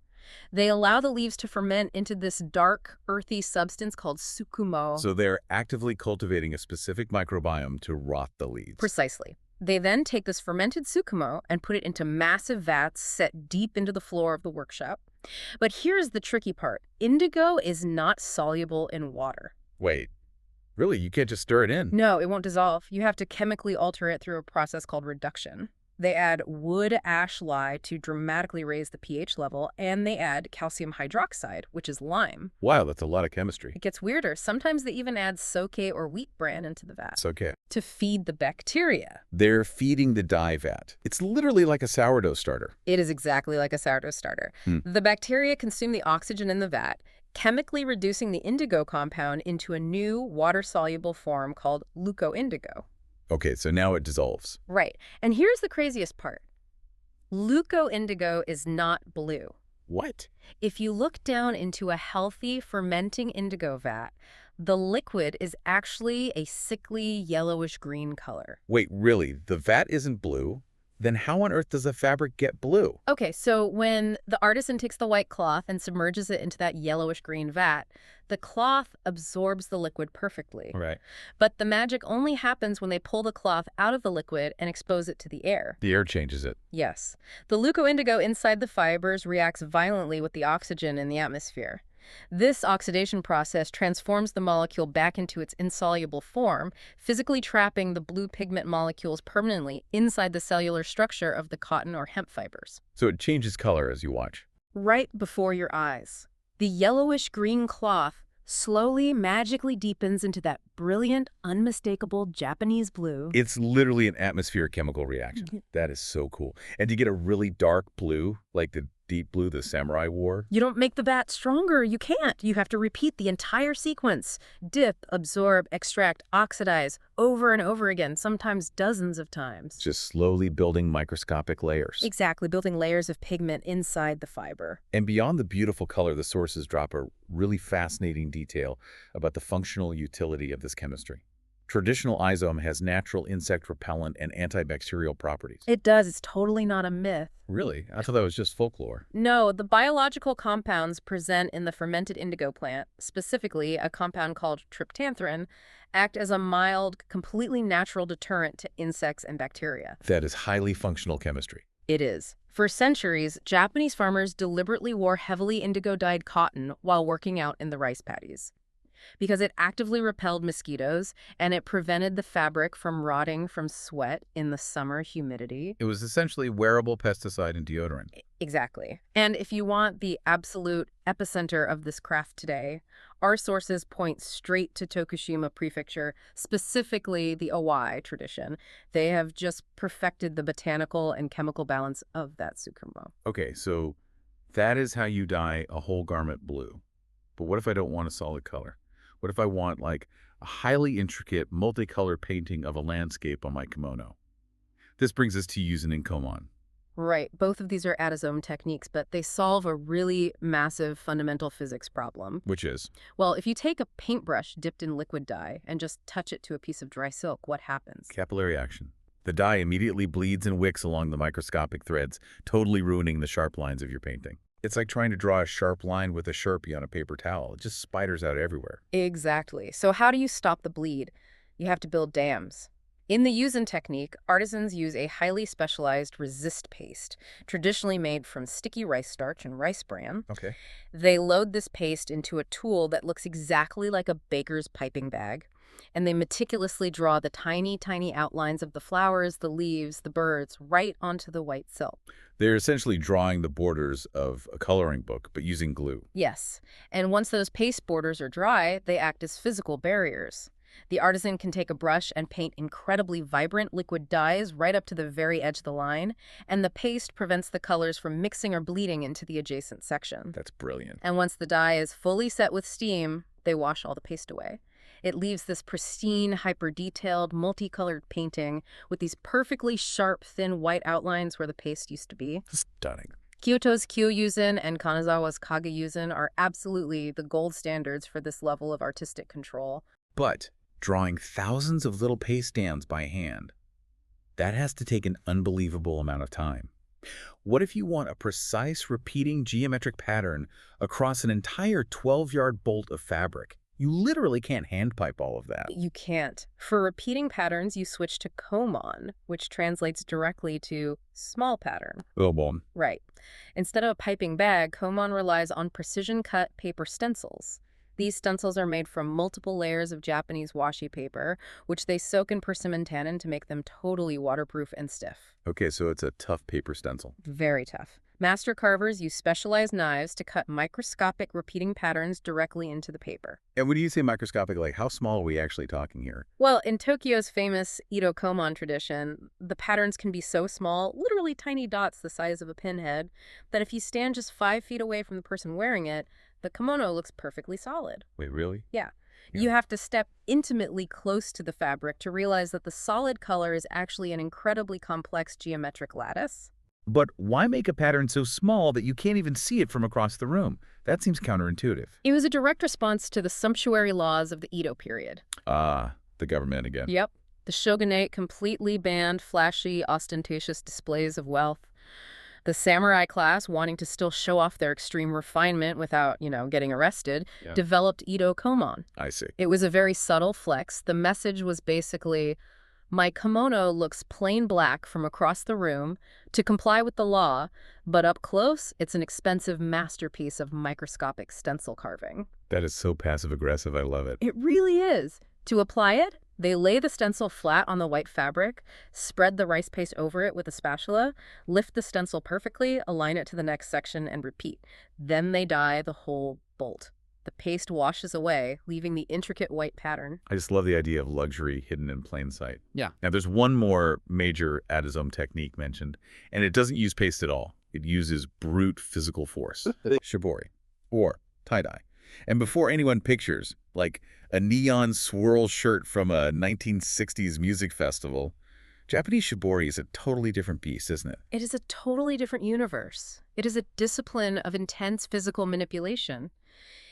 They allow the leaves to ferment into this dark, earthy substance called tsukumo. So they're actively cultivating a specific microbiome to rot the leaves. Precisely. They then take this fermented tsukumo and put it into massive vats set deep into the floor of the workshop. But here's the tricky part. Indigo is not soluble in water. Wait, really? You can't just stir it in? No, it won't dissolve. You have to chemically alter it through a process called reduction. They add wood ash lye to dramatically raise the pH level, and they add calcium hydroxide, which is lime. Wow, that's a lot of chemistry. It gets weirder. Sometimes they even add soke or wheat bran into the vat. It's okay. To feed the bacteria. They're feeding the dye vat. It's literally like a sourdough starter. It is exactly like a sourdough starter. The bacteria consume the oxygen in the vat, chemically reducing the indigo compound into a new water-soluble form called leucoindigo. Okay, so now it dissolves. Right. And here's the craziest part. Leucoindigo is not blue. What? If you look down into a healthy fermenting indigo vat, the liquid is actually a sickly yellowish-green color. Wait, really? The vat isn't blue? Then how on earth does the fabric get blue? Okay, so when the artisan takes the white cloth and submerges it into that yellowish-green vat, the cloth absorbs the liquid perfectly. Right. But the magic only happens when they pull the cloth out of the liquid and expose it to the air. The air changes it. Yes. The leucoindigo inside the fibers reacts violently with the oxygen in the atmosphere. This oxidation process transforms the molecule back into its insoluble form, physically trapping the blue pigment molecules permanently inside the cellular structure of the cotton or hemp fibers. So it changes color as you watch. Right before your eyes. The yellowish-green cloth slowly, magically deepens into that brilliant, unmistakable Japanese blue. It's literally an atmospheric chemical reaction. That is so cool. And you get a really dark blue, like the deep blue the samurai wore. You don't make the vat stronger. You can't. You have to repeat the entire sequence. Dip, absorb, extract, oxidize, over and over again, sometimes dozens of times. Just slowly building microscopic layers. Exactly, building layers of pigment inside the fiber. And beyond the beautiful color, the sources drop a really fascinating detail about the functional utility of this chemistry. Traditional Izome has natural insect repellent and antibacterial properties. It does. It's totally not a myth. Really? I thought that was just folklore. No, the biological compounds present in the fermented indigo plant, specifically a compound called tryptantharin, act as a mild, completely natural deterrent to insects and bacteria. That is highly functional chemistry. It is. For centuries, Japanese farmers deliberately wore heavily indigo-dyed cotton while working out in the rice paddies, because it actively repelled mosquitoes and it prevented the fabric from rotting from sweat in the summer humidity. It was essentially wearable pesticide and deodorant. Exactly. And if you want the absolute epicenter of this craft today, our sources point straight to Tokushima Prefecture, specifically the Owai tradition. They have just perfected the botanical and chemical balance of that tsukumo. Okay, so that is how you dye a whole garment blue. But what if I don't want a solid color? What if I want, like, a highly intricate, multicolored painting of a landscape on my kimono? This brings us to Yuzen and Komon. Right. Both of these are adazome techniques, but they solve a really massive fundamental physics problem. Which is? Well, if you take a paintbrush dipped in liquid dye and just touch it to a piece of dry silk, what happens? Capillary action. The dye immediately bleeds and wicks along the microscopic threads, totally ruining the sharp lines of your painting. It's like trying to draw a sharp line with a Sharpie on a paper towel. It just spiders out everywhere. Exactly. So how do you stop the bleed? You have to build dams. In the Yuzen technique, artisans use a highly specialized resist paste, traditionally made from sticky rice starch and rice bran. Okay. They load this paste into a tool that looks exactly like a baker's piping bag, and they meticulously draw the tiny, tiny outlines of the flowers, the leaves, the birds, right onto the white silk. They're essentially drawing the borders of a coloring book, but using glue. Yes, and once those paste borders are dry, they act as physical barriers. The artisan can take a brush and paint incredibly vibrant liquid dyes right up to the very edge of the line, and the paste prevents the colors from mixing or bleeding into the adjacent section. That's brilliant. And once the dye is fully set with steam, they wash all the paste away. It leaves this pristine, hyper-detailed, multicolored painting with these perfectly sharp, thin white outlines where the paste used to be. Stunning. Kyoto's Kyo-yuzen and Kanazawa's Kage-yuzen are absolutely the gold standards for this level of artistic control. But drawing thousands of little paste dams by hand, that has to take an unbelievable amount of time. What if you want a precise, repeating geometric pattern across an entire 12-yard bolt of fabric? You literally can't hand pipe all of that. You can't. For repeating patterns, you switch to komon, which translates directly to small pattern. Oh, boy. Right. Instead of a piping bag, komon relies on precision-cut paper stencils. These stencils are made from multiple layers of Japanese washi paper, which they soak in persimmon tannin to make them totally waterproof and stiff. Okay, so it's a tough paper stencil. Very tough. Master carvers use specialized knives to cut microscopic repeating patterns directly into the paper. And when you say microscopic, like how small are we actually talking here? Well, in Tokyo's famous Edo Komon tradition, the patterns can be so small, literally tiny dots the size of a pinhead, that if you stand just 5 feet away from the person wearing it, the kimono looks perfectly solid. Wait, really? Yeah. Yeah. You have to step intimately close to the fabric to realize that the solid color is actually an incredibly complex geometric lattice. But why make a pattern so small that you can't even see it from across the room? That seems counterintuitive. It was a direct response to the sumptuary laws of the Edo period. Ah, the government again. Yep. The shogunate completely banned flashy, ostentatious displays of wealth. The samurai class, wanting to still show off their extreme refinement without, getting arrested, developed Edo Komon. I see. It was a very subtle flex. The message was basically, my kimono looks plain black from across the room to comply with the law, but up close, it's an expensive masterpiece of microscopic stencil carving. That is so passive-aggressive. I love it. It really is. To apply it, they lay the stencil flat on the white fabric, spread the rice paste over it with a spatula, lift the stencil perfectly, align it to the next section, and repeat. Then they dye the whole bolt. The paste washes away, leaving the intricate white pattern. I just love the idea of luxury hidden in plain sight. Yeah. Now, there's one more major adazome technique mentioned, and it doesn't use paste at all. It uses brute physical force. Shibori, or tie-dye. And before anyone pictures, like a neon swirl shirt from a 1960s music festival, Japanese shibori is a totally different beast, isn't it? It is a totally different universe. It is a discipline of intense physical manipulation.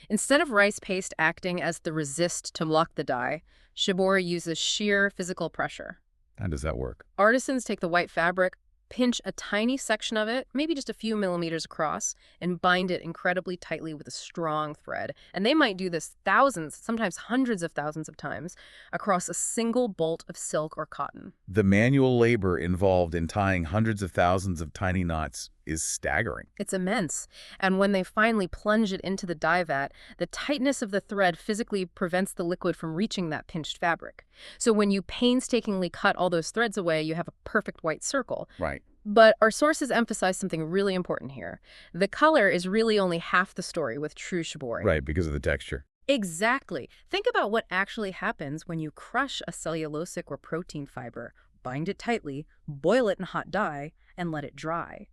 Instead of rice paste acting as the resist to lock the dye, shibori uses sheer physical pressure. How does that work? Artisans take the white fabric, pinch a tiny section of it, maybe just a few millimeters across, and bind it incredibly tightly with a strong thread. And they might do this thousands, sometimes hundreds of thousands of times, across a single bolt of silk or cotton. The manual labor involved in tying hundreds of thousands of tiny knots is staggering. It's immense. And when they finally plunge it into the dye vat, the tightness of the thread physically prevents the liquid from reaching that pinched fabric. So when you painstakingly cut all those threads away, you have a perfect white circle. Right. But our sources emphasize something really important here. The color is really only half the story with true shibori. Right, because of the texture. Exactly. Think about what actually happens when you crush a cellulosic or protein fiber, bind it tightly, boil it in hot dye, and let it dry.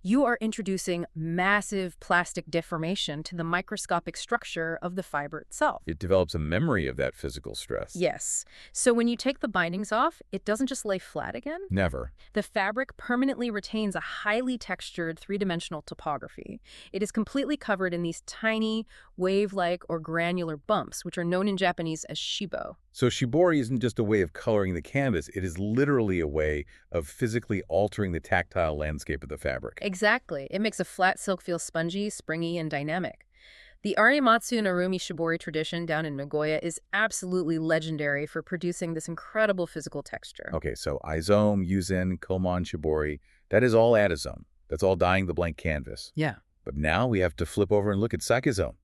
You are introducing massive plastic deformation to the microscopic structure of the fiber itself. It develops a memory of that physical stress. Yes. So when you take the bindings off, it doesn't just lay flat again. Never. The fabric permanently retains a highly textured three-dimensional topography. It is completely covered in these tiny, wave-like or granular bumps, which are known in Japanese as shibo. So shibori isn't just a way of coloring the canvas, it is literally a way of physically altering the tactile landscape of the fabric. Exactly. It makes a flat silk feel spongy, springy, and dynamic. The Arimatsu Narumi Shibori tradition down in Nagoya is absolutely legendary for producing this incredible physical texture. Okay, so izome, yuzen, komon, shibori, that is all adizome. That's all dyeing the blank canvas. Yeah. But now we have to flip over and look at sakizome,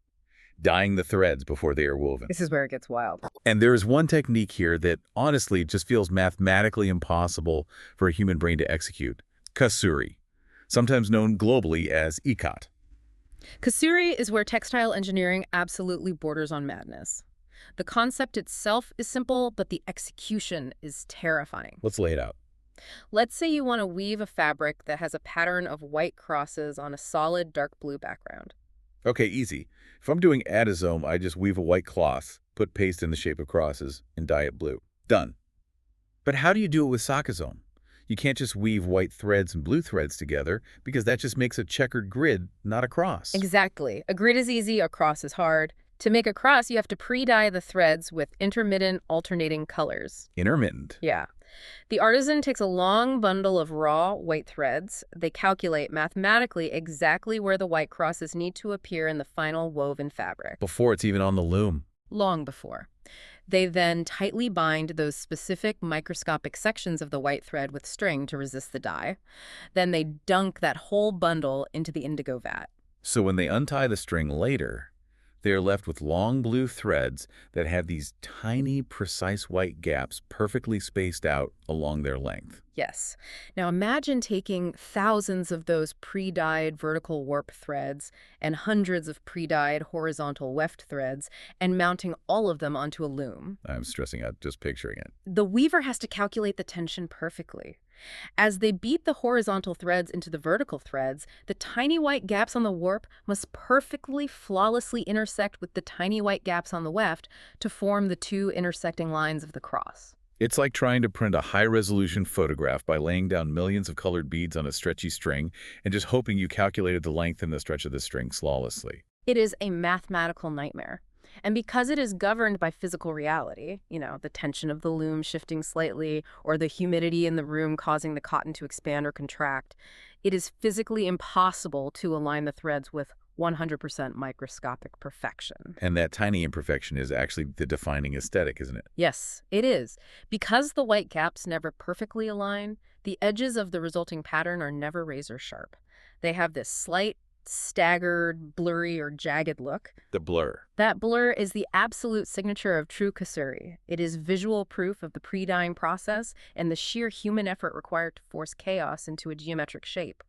dyeing the threads before they are woven. This is where it gets wild. And there is one technique here that honestly just feels mathematically impossible for a human brain to execute. Kasuri, sometimes known globally as ikat. Kasuri is where textile engineering absolutely borders on madness. The concept itself is simple, but the execution is terrifying. Let's lay it out. Let's say you want to weave a fabric that has a pattern of white crosses on a solid dark blue background. Okay, easy. If I'm doing adizome, I just weave a white cloth, put paste in the shape of crosses, and dye it blue. Done. But how do you do it with sakizome? You can't just weave white threads and blue threads together because that just makes a checkered grid, not a cross. Exactly. A grid is easy, a cross is hard. To make a cross, you have to pre-dye the threads with intermittent alternating colors. Intermittent. Yeah. The artisan takes a long bundle of raw white threads. They calculate mathematically exactly where the white crosses need to appear in the final woven fabric. Before it's even on the loom. Long before. They then tightly bind those specific microscopic sections of the white thread with string to resist the dye. Then they dunk that whole bundle into the indigo vat. So when they untie the string later, they are left with long blue threads that have these tiny, precise white gaps perfectly spaced out along their length. Yes. Now imagine taking thousands of those pre-dyed vertical warp threads and hundreds of pre-dyed horizontal weft threads and mounting all of them onto a loom. I'm stressing out just picturing it. The weaver has to calculate the tension perfectly. As they beat the horizontal threads into the vertical threads, the tiny white gaps on the warp must perfectly, flawlessly intersect with the tiny white gaps on the weft to form the two intersecting lines of the cross. It's like trying to print a high-resolution photograph by laying down millions of colored beads on a stretchy string and just hoping you calculated the length and the stretch of the string flawlessly. It is a mathematical nightmare. And because it is governed by physical reality, the tension of the loom shifting slightly or the humidity in the room causing the cotton to expand or contract, it is physically impossible to align the threads with 100% microscopic perfection. And that tiny imperfection is actually the defining aesthetic, isn't it? Yes, it is. Because the white gaps never perfectly align, the edges of the resulting pattern are never razor sharp. They have this slight, staggered, blurry, or jagged look. The blur. That blur is the absolute signature of true kasuri. It is visual proof of the pre-dyeing process and the sheer human effort required to force chaos into a geometric shape.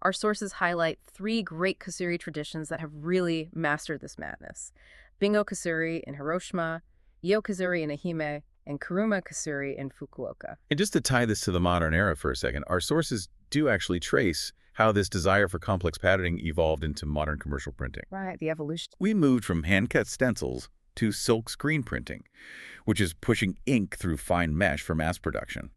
Our sources highlight 3 great kasuri traditions that have really mastered this madness. Bingo kasuri in Hiroshima, Iyo kasuri in Ehime, and Kuruma kasuri in Fukuoka. And just to tie this to the modern era for a second, our sources do actually trace how this desire for complex patterning evolved into modern commercial printing. Right, the evolution. We moved from hand-cut stencils to silk screen printing, which is pushing ink through fine mesh for mass production.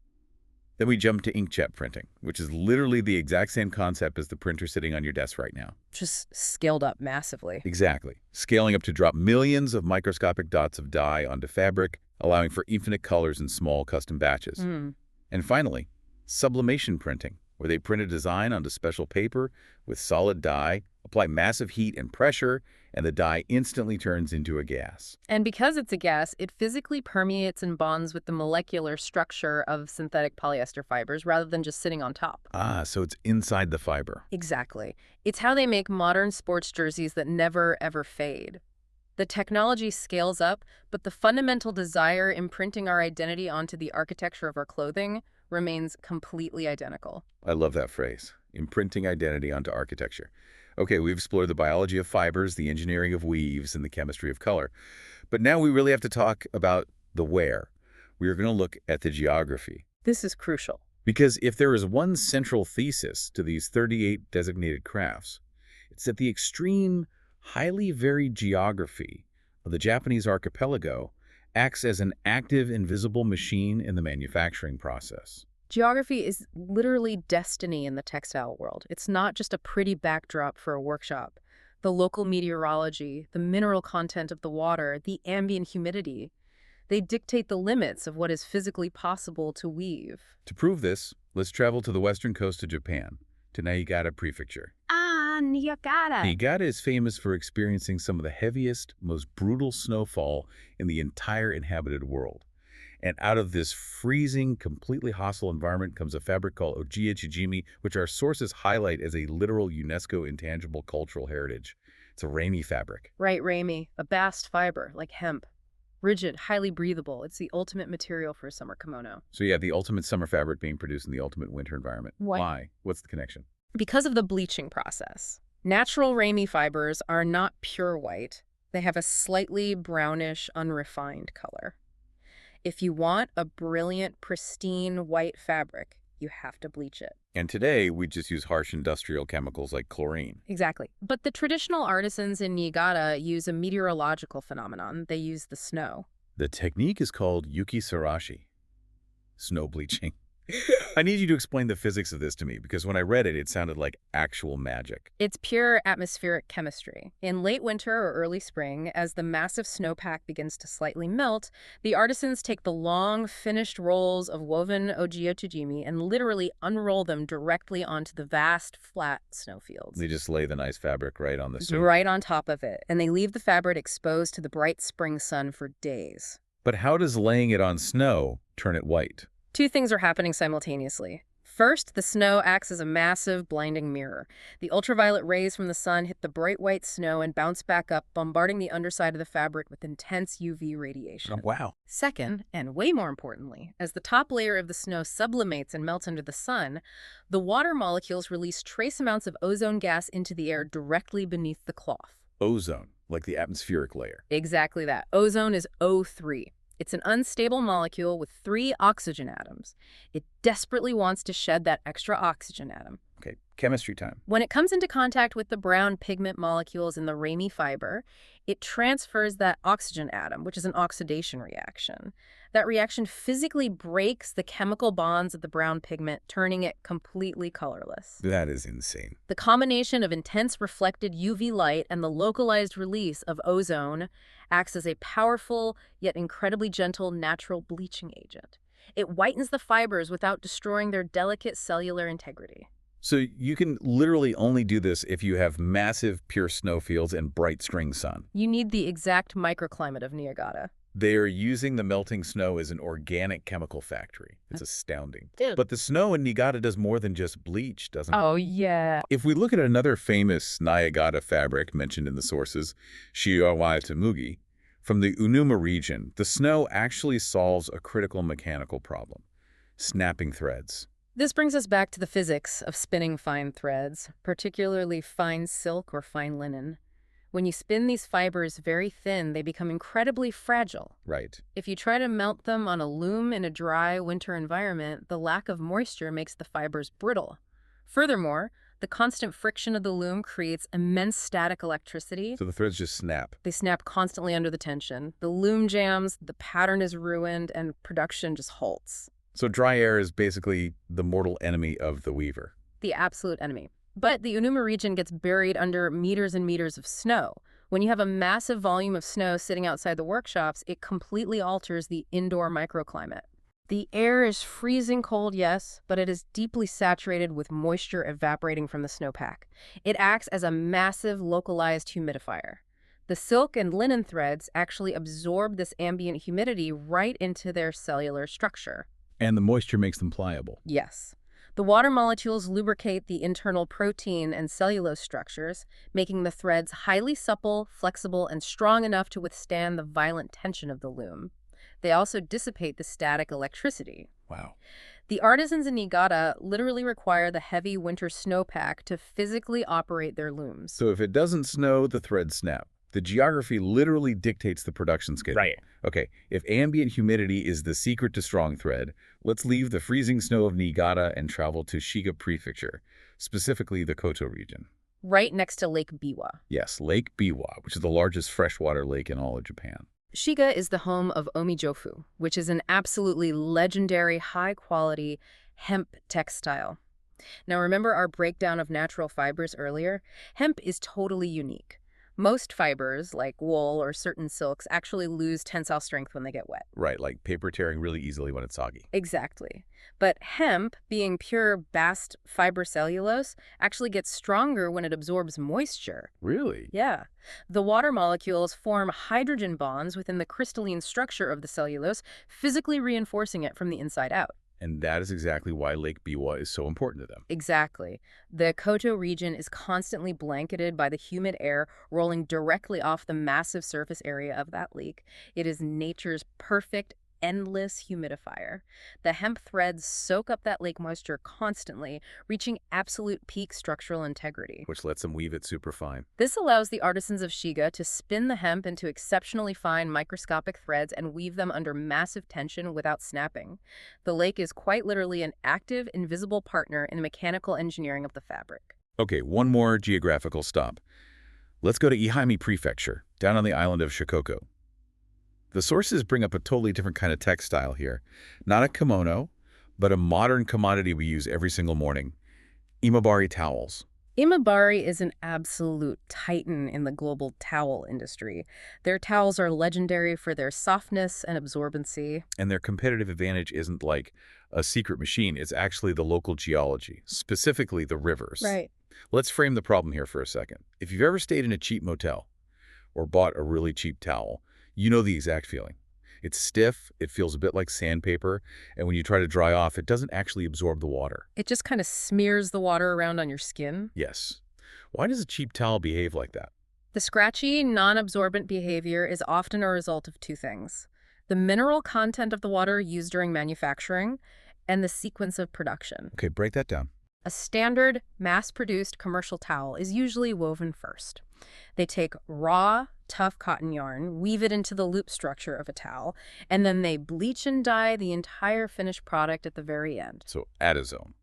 Then we jumped to inkjet printing, which is literally the exact same concept as the printer sitting on your desk right now. Just scaled up massively. Exactly. Scaling up to drop millions of microscopic dots of dye onto fabric, allowing for infinite colors in small custom batches. And finally, sublimation printing, where they print a design onto special paper with solid dye, apply massive heat and pressure, and the dye instantly turns into a gas. And because it's a gas, it physically permeates and bonds with the molecular structure of synthetic polyester fibers rather than just sitting on top. Ah, so it's inside the fiber. Exactly. It's how they make modern sports jerseys that never, ever fade. The technology scales up, but the fundamental desire imprinting our identity onto the architecture of our clothing remains completely identical. I love that phrase, imprinting identity onto architecture. Okay, we've explored the biology of fibers, the engineering of weaves, and the chemistry of color. But now we really have to talk about the wear. We are going to look at the geography. This is crucial. Because if there is one central thesis to these 38 designated crafts, it's that the extreme, highly varied geography of the Japanese archipelago acts as an active, invisible machine in the manufacturing process. Geography is literally destiny in the textile world. It's not just a pretty backdrop for a workshop. The local meteorology, the mineral content of the water, the ambient humidity, they dictate the limits of what is physically possible to weave. To prove this, let's travel to the western coast of Japan, to Niigata Prefecture. Ah, Niigata! Niigata is famous for experiencing some of the heaviest, most brutal snowfall in the entire inhabited world. And out of this freezing, completely hostile environment comes a fabric called Ojiya Chijimi, which our sources highlight as a literal UNESCO intangible cultural heritage. It's a rami fabric. Right, rami, a bast fiber, like hemp. Rigid, highly breathable. It's the ultimate material for a summer kimono. So yeah, the ultimate summer fabric being produced in the ultimate winter environment. Why? What's the connection? Because of the bleaching process. Natural rami fibers are not pure white. They have a slightly brownish, unrefined color. If you want a brilliant, pristine white fabric, you have to bleach it. And today, we just use harsh industrial chemicals like chlorine. Exactly. But the traditional artisans in Niigata use a meteorological phenomenon. They use the snow. The technique is called yuki sarashi, snow bleaching. I need you to explain the physics of this to me, because when I read it, it sounded like actual magic. It's pure atmospheric chemistry. In late winter or early spring, as the massive snowpack begins to slightly melt, the artisans take the long, finished rolls of woven Ojiya Chijimi and literally unroll them directly onto the vast, flat snowfields. They just lay the nice fabric right on the snow. Right on top of it, and they leave the fabric exposed to the bright spring sun for days. But how does laying it on snow turn it white? Two things are happening simultaneously. First, the snow acts as a massive, blinding mirror. The ultraviolet rays from the sun hit the bright white snow and bounce back up, bombarding the underside of the fabric with intense UV radiation. Oh, wow. Second, and way more importantly, as the top layer of the snow sublimates and melts under the sun, the water molecules release trace amounts of ozone gas into the air directly beneath the cloth. Ozone, like the atmospheric layer. Exactly that. Ozone is O3. It's an unstable molecule with 3 oxygen atoms. It desperately wants to shed that extra oxygen atom. Okay, chemistry time. When it comes into contact with the brown pigment molecules in the rami fiber, it transfers that oxygen atom, which is an oxidation reaction. That reaction physically breaks the chemical bonds of the brown pigment, turning it completely colorless. That is insane. The combination of intense reflected UV light and the localized release of ozone acts as a powerful yet incredibly gentle natural bleaching agent. It whitens the fibers without destroying their delicate cellular integrity. So you can literally only do this if you have massive pure snowfields and bright spring sun. You need the exact microclimate of Niigata. They are using the melting snow as an organic chemical factory. It's astounding. Dude. But the snow in Niigata does more than just bleach, doesn't it? Oh, yeah. If we look at another famous Niigata fabric mentioned in the sources, Shiawai Tamugi, from the Unuma region, the snow actually solves a critical mechanical problem: snapping threads. This brings us back to the physics of spinning fine threads, particularly fine silk or fine linen. When you spin these fibers very thin, they become incredibly fragile. Right. If you try to melt them on a loom in a dry winter environment, the lack of moisture makes the fibers brittle. Furthermore, the constant friction of the loom creates immense static electricity. So the threads just snap. They snap constantly under the tension. The loom jams, the pattern is ruined, and production just halts. So dry air is basically the mortal enemy of the weaver. The absolute enemy. But the Unuma region gets buried under meters and meters of snow. When you have a massive volume of snow sitting outside the workshops, it completely alters the indoor microclimate. The air is freezing cold, yes, but it is deeply saturated with moisture evaporating from the snowpack. It acts as a massive localized humidifier. The silk and linen threads actually absorb this ambient humidity right into their cellular structure. And the moisture makes them pliable. Yes. The water molecules lubricate the internal protein and cellulose structures, making the threads highly supple, flexible, and strong enough to withstand the violent tension of the loom. They also dissipate the static electricity. Wow. The artisans in Niigata literally require the heavy winter snowpack to physically operate their looms. So if it doesn't snow, the threads snap. The geography literally dictates the production schedule. Right. Okay, if ambient humidity is the secret to strong thread, let's leave the freezing snow of Niigata and travel to Shiga Prefecture, specifically the Koto region. Right next to Lake Biwa. Yes, Lake Biwa, which is the largest freshwater lake in all of Japan. Shiga is the home of omijofu, which is an absolutely legendary high-quality hemp textile. Now remember our breakdown of natural fibers earlier? Hemp is totally unique. Most fibers, like wool or certain silks, actually lose tensile strength when they get wet. Right, like paper tearing really easily when it's soggy. Exactly. But hemp, being pure bast fiber cellulose, actually gets stronger when it absorbs moisture. Really? Yeah. The water molecules form hydrogen bonds within the crystalline structure of the cellulose, physically reinforcing it from the inside out. And that is exactly why Lake Biwa is so important to them. Exactly. The Koto region is constantly blanketed by the humid air rolling directly off the massive surface area of that lake. It is nature's perfect, endless humidifier. The hemp threads soak up that lake moisture constantly, reaching absolute peak structural integrity. Which lets them weave it super fine. This allows the artisans of Shiga to spin the hemp into exceptionally fine microscopic threads and weave them under massive tension without snapping. The lake is quite literally an active, invisible partner in the mechanical engineering of the fabric. Okay, one more geographical stop. Let's go to Ehime Prefecture, down on the island of Shikoku. The sources bring up a totally different kind of textile here. Not a kimono, but a modern commodity we use every single morning. Imabari towels. Imabari is an absolute titan in the global towel industry. Their towels are legendary for their softness and absorbency. And their competitive advantage isn't like a secret machine. It's actually the local geology, specifically the rivers. Right. Let's frame the problem here for a second. If you've ever stayed in a cheap motel or bought a really cheap towel, you know the exact feeling. It's stiff, it feels a bit like sandpaper, and when you try to dry off, it doesn't actually absorb the water. It just kind of smears the water around on your skin. Yes. Why does a cheap towel behave like that? The scratchy, non-absorbent behavior is often a result of two things: the mineral content of the water used during manufacturing and the sequence of production. Okay, break that down. A standard, mass-produced commercial towel is usually woven first. They take raw, tough cotton yarn, weave it into the loop structure of a towel, and then they bleach and dye the entire finished product at the very end. So, adazome,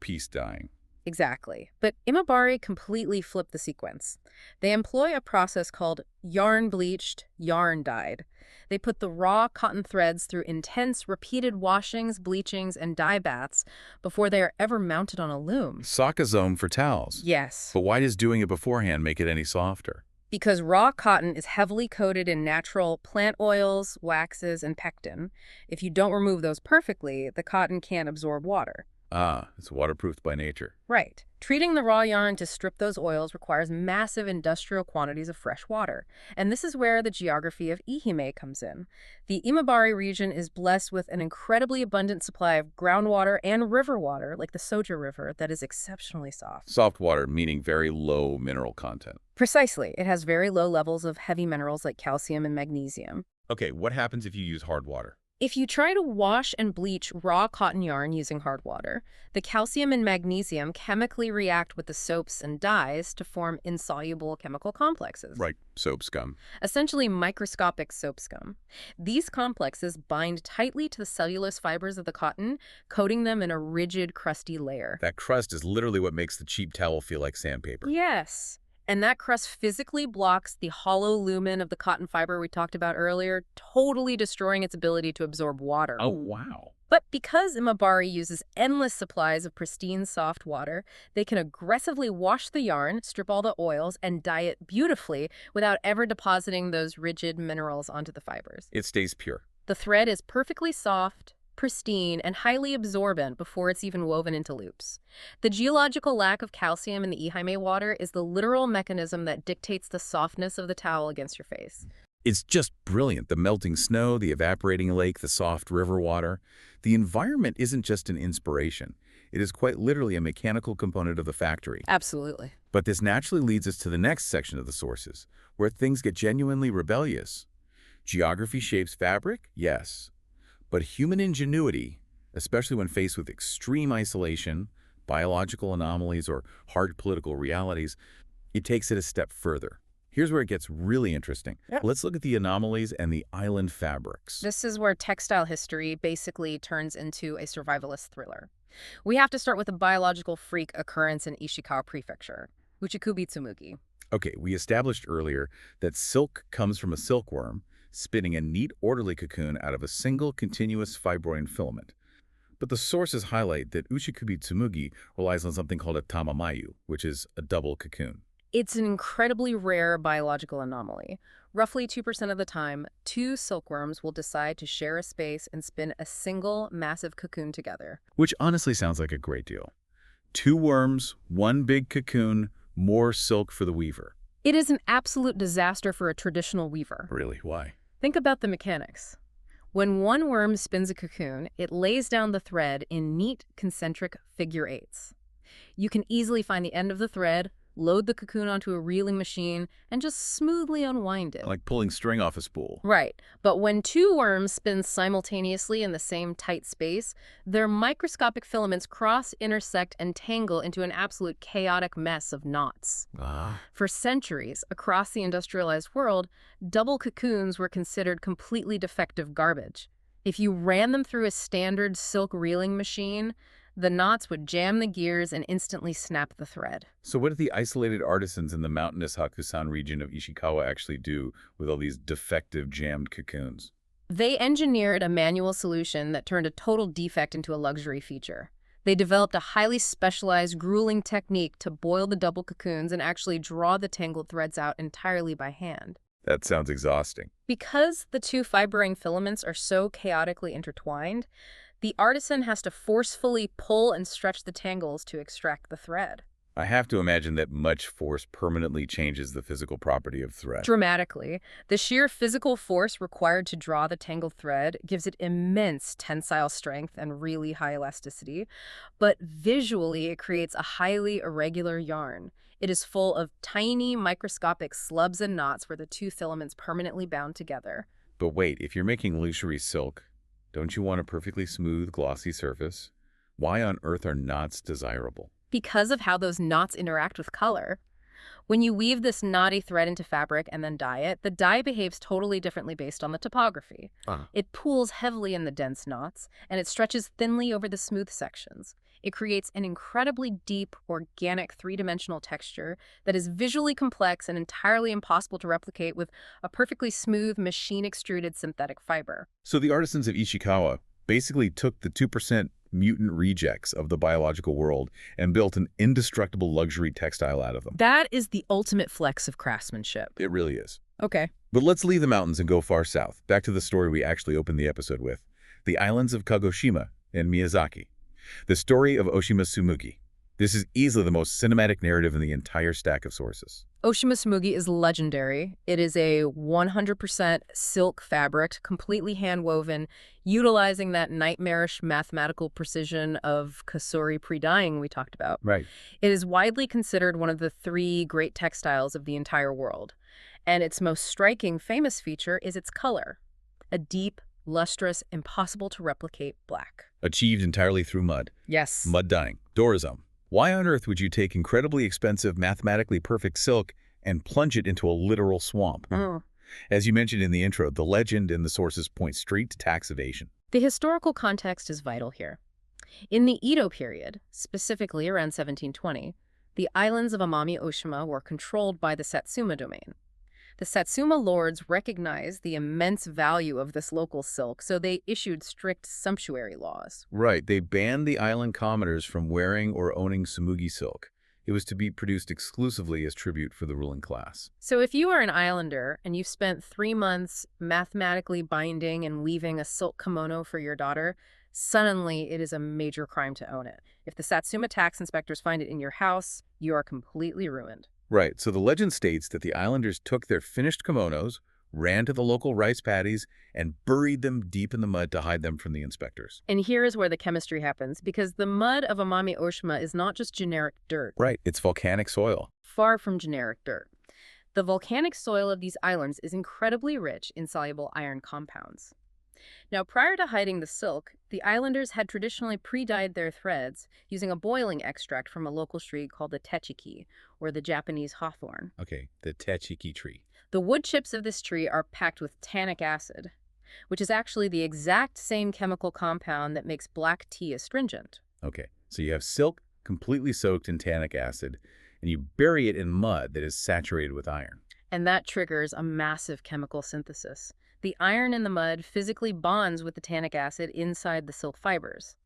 piece dyeing. Exactly. But Imabari completely flipped the sequence. They employ a process called yarn bleached, yarn dyed. They put the raw cotton threads through intense, repeated washings, bleachings, and dye baths before they are ever mounted on a loom. Sakazome for towels. Yes. But why does doing it beforehand make it any softer? Because raw cotton is heavily coated in natural plant oils, waxes, and pectin. If you don't remove those perfectly, the cotton can't absorb water. Ah, it's waterproofed by nature. Right. Treating the raw yarn to strip those oils requires massive industrial quantities of fresh water. And this is where the geography of Ehime comes in. The Imabari region is blessed with an incredibly abundant supply of groundwater and river water, like the Soja River, that is exceptionally soft. Soft water, meaning very low mineral content. Precisely. It has very low levels of heavy minerals like calcium and magnesium. Okay, what happens if you use hard water? If you try to wash and bleach raw cotton yarn using hard water, the calcium and magnesium chemically react with the soaps and dyes to form insoluble chemical complexes. Right, soap scum. Essentially microscopic soap scum. These complexes bind tightly to the cellulose fibers of the cotton, coating them in a rigid, crusty layer. That crust is literally what makes the cheap towel feel like sandpaper. Yes. And that crust physically blocks the hollow lumen of the cotton fiber we talked about earlier, totally destroying its ability to absorb water. Oh, wow. But because Imabari uses endless supplies of pristine soft water, they can aggressively wash the yarn, strip all the oils, and dye it beautifully without ever depositing those rigid minerals onto the fibers. It stays pure. The thread is perfectly soft, pristine, and highly absorbent before it's even woven into loops. The geological lack of calcium in the Ehime water is the literal mechanism that dictates the softness of the towel against your face. It's just brilliant. The melting snow, the evaporating lake, the soft river water. The environment isn't just an inspiration. It is quite literally a mechanical component of the factory. Absolutely. But this naturally leads us to the next section of the sources, where things get genuinely rebellious. Geography shapes fabric? Yes. But human ingenuity, especially when faced with extreme isolation, biological anomalies, or hard political realities, it takes it a step further. Here's where it gets really interesting. Yeah. Let's look at the anomalies and the island fabrics. This is where textile history basically turns into a survivalist thriller. We have to start with a biological freak occurrence in Ishikawa Prefecture, Uchikubi Tsumugi. Okay, we established earlier that silk comes from a silkworm, spinning a neat, orderly cocoon out of a single continuous fibroin filament. But the sources highlight that Uchikubi Tsumugi relies on something called a tamamayu, which is a double cocoon. It's an incredibly rare biological anomaly. Roughly 2% of the time, two silkworms will decide to share a space and spin a single massive cocoon together. Which honestly sounds like a great deal. Two worms, one big cocoon, more silk for the weaver. It is an absolute disaster for a traditional weaver. Really? Why? Think about the mechanics. When one worm spins a cocoon, it lays down the thread in neat, concentric figure eights. You can easily find the end of the thread, load the cocoon onto a reeling machine, and just smoothly unwind it. Like pulling string off a spool. Right. But when two worms spin simultaneously in the same tight space, their microscopic filaments cross, intersect, and tangle into an absolute chaotic mess of knots. For centuries, across the industrialized world, double cocoons were considered completely defective garbage. If you ran them through a standard silk reeling machine, the knots would jam the gears and instantly snap the thread. So what did the isolated artisans in the mountainous Hakusan region of Ishikawa actually do with all these defective jammed cocoons? They engineered a manual solution that turned a total defect into a luxury feature. They developed a highly specialized grueling technique to boil the double cocoons and actually draw the tangled threads out entirely by hand. That sounds exhausting. Because the two fibering filaments are so chaotically intertwined, the artisan has to forcefully pull and stretch the tangles to extract the thread. I have to imagine that much force permanently changes the physical property of thread. Dramatically, the sheer physical force required to draw the tangled thread gives it immense tensile strength and really high elasticity, but visually it creates a highly irregular yarn. It is full of tiny microscopic slubs and knots where the two filaments permanently bound together. But wait, if you're making luxury silk, don't you want a perfectly smooth, glossy surface? Why on earth are knots desirable? Because of how those knots interact with color. When you weave this knotty thread into fabric and then dye it, the dye behaves totally differently based on the topography. It pools heavily in the dense knots, and it stretches thinly over the smooth sections. It creates an incredibly deep, organic, three-dimensional texture that is visually complex and entirely impossible to replicate with a perfectly smooth, machine-extruded synthetic fiber. So the artisans of Ishikawa basically took the 2% mutant rejects of the biological world and built an indestructible luxury textile out of them. That is the ultimate flex of craftsmanship. It really is. Okay. But let's leave the mountains and go far south, back to the story we actually opened the episode with, the islands of Kagoshima and Miyazaki. The story of Oshima Tsumugi. This is easily the most cinematic narrative in the entire stack of sources. Oshima Tsumugi is legendary. It is a 100% silk fabric, completely hand-woven, utilizing that nightmarish mathematical precision of kasuri pre-dyeing we talked about. Right. It is widely considered one of the three great textiles of the entire world. And its most striking, famous feature is its color. A deep, lustrous, impossible-to-replicate black. Achieved entirely through mud. Yes. Mud dyeing. Dorism. Why on earth would you take incredibly expensive, mathematically perfect silk and plunge it into a literal swamp? As you mentioned in the intro, the legend and the sources point straight to tax evasion. The historical context is vital here. In the Edo period, specifically around 1720, the islands of Amami Oshima were controlled by the Satsuma domain. The Satsuma lords recognized the immense value of this local silk, so they issued strict sumptuary laws. Right. They banned the island commoners from wearing or owning Tsumugi silk. It was to be produced exclusively as tribute for the ruling class. So if you are an islander and you've spent 3 months mathematically binding and weaving a silk kimono for your daughter, suddenly it is a major crime to own it. If the Satsuma tax inspectors find it in your house, you are completely ruined. Right, so the legend states that the islanders took their finished kimonos, ran to the local rice paddies, and buried them deep in the mud to hide them from the inspectors. And here is where the chemistry happens, because the mud of Amami Oshima is not just generic dirt. Right, it's volcanic soil. Far from generic dirt. The volcanic soil of these islands is incredibly rich in soluble iron compounds. Now, prior to hiding the silk, the islanders had traditionally pre-dyed their threads using a boiling extract from a local tree called the techiki, or the Japanese hawthorn. Okay, the techiki tree. The wood chips of this tree are packed with tannic acid, which is actually the exact same chemical compound that makes black tea astringent. Okay, so you have silk completely soaked in tannic acid, and you bury it in mud that is saturated with iron. And that triggers a massive chemical synthesis. The iron in the mud physically bonds with the tannic acid inside the silk fibers.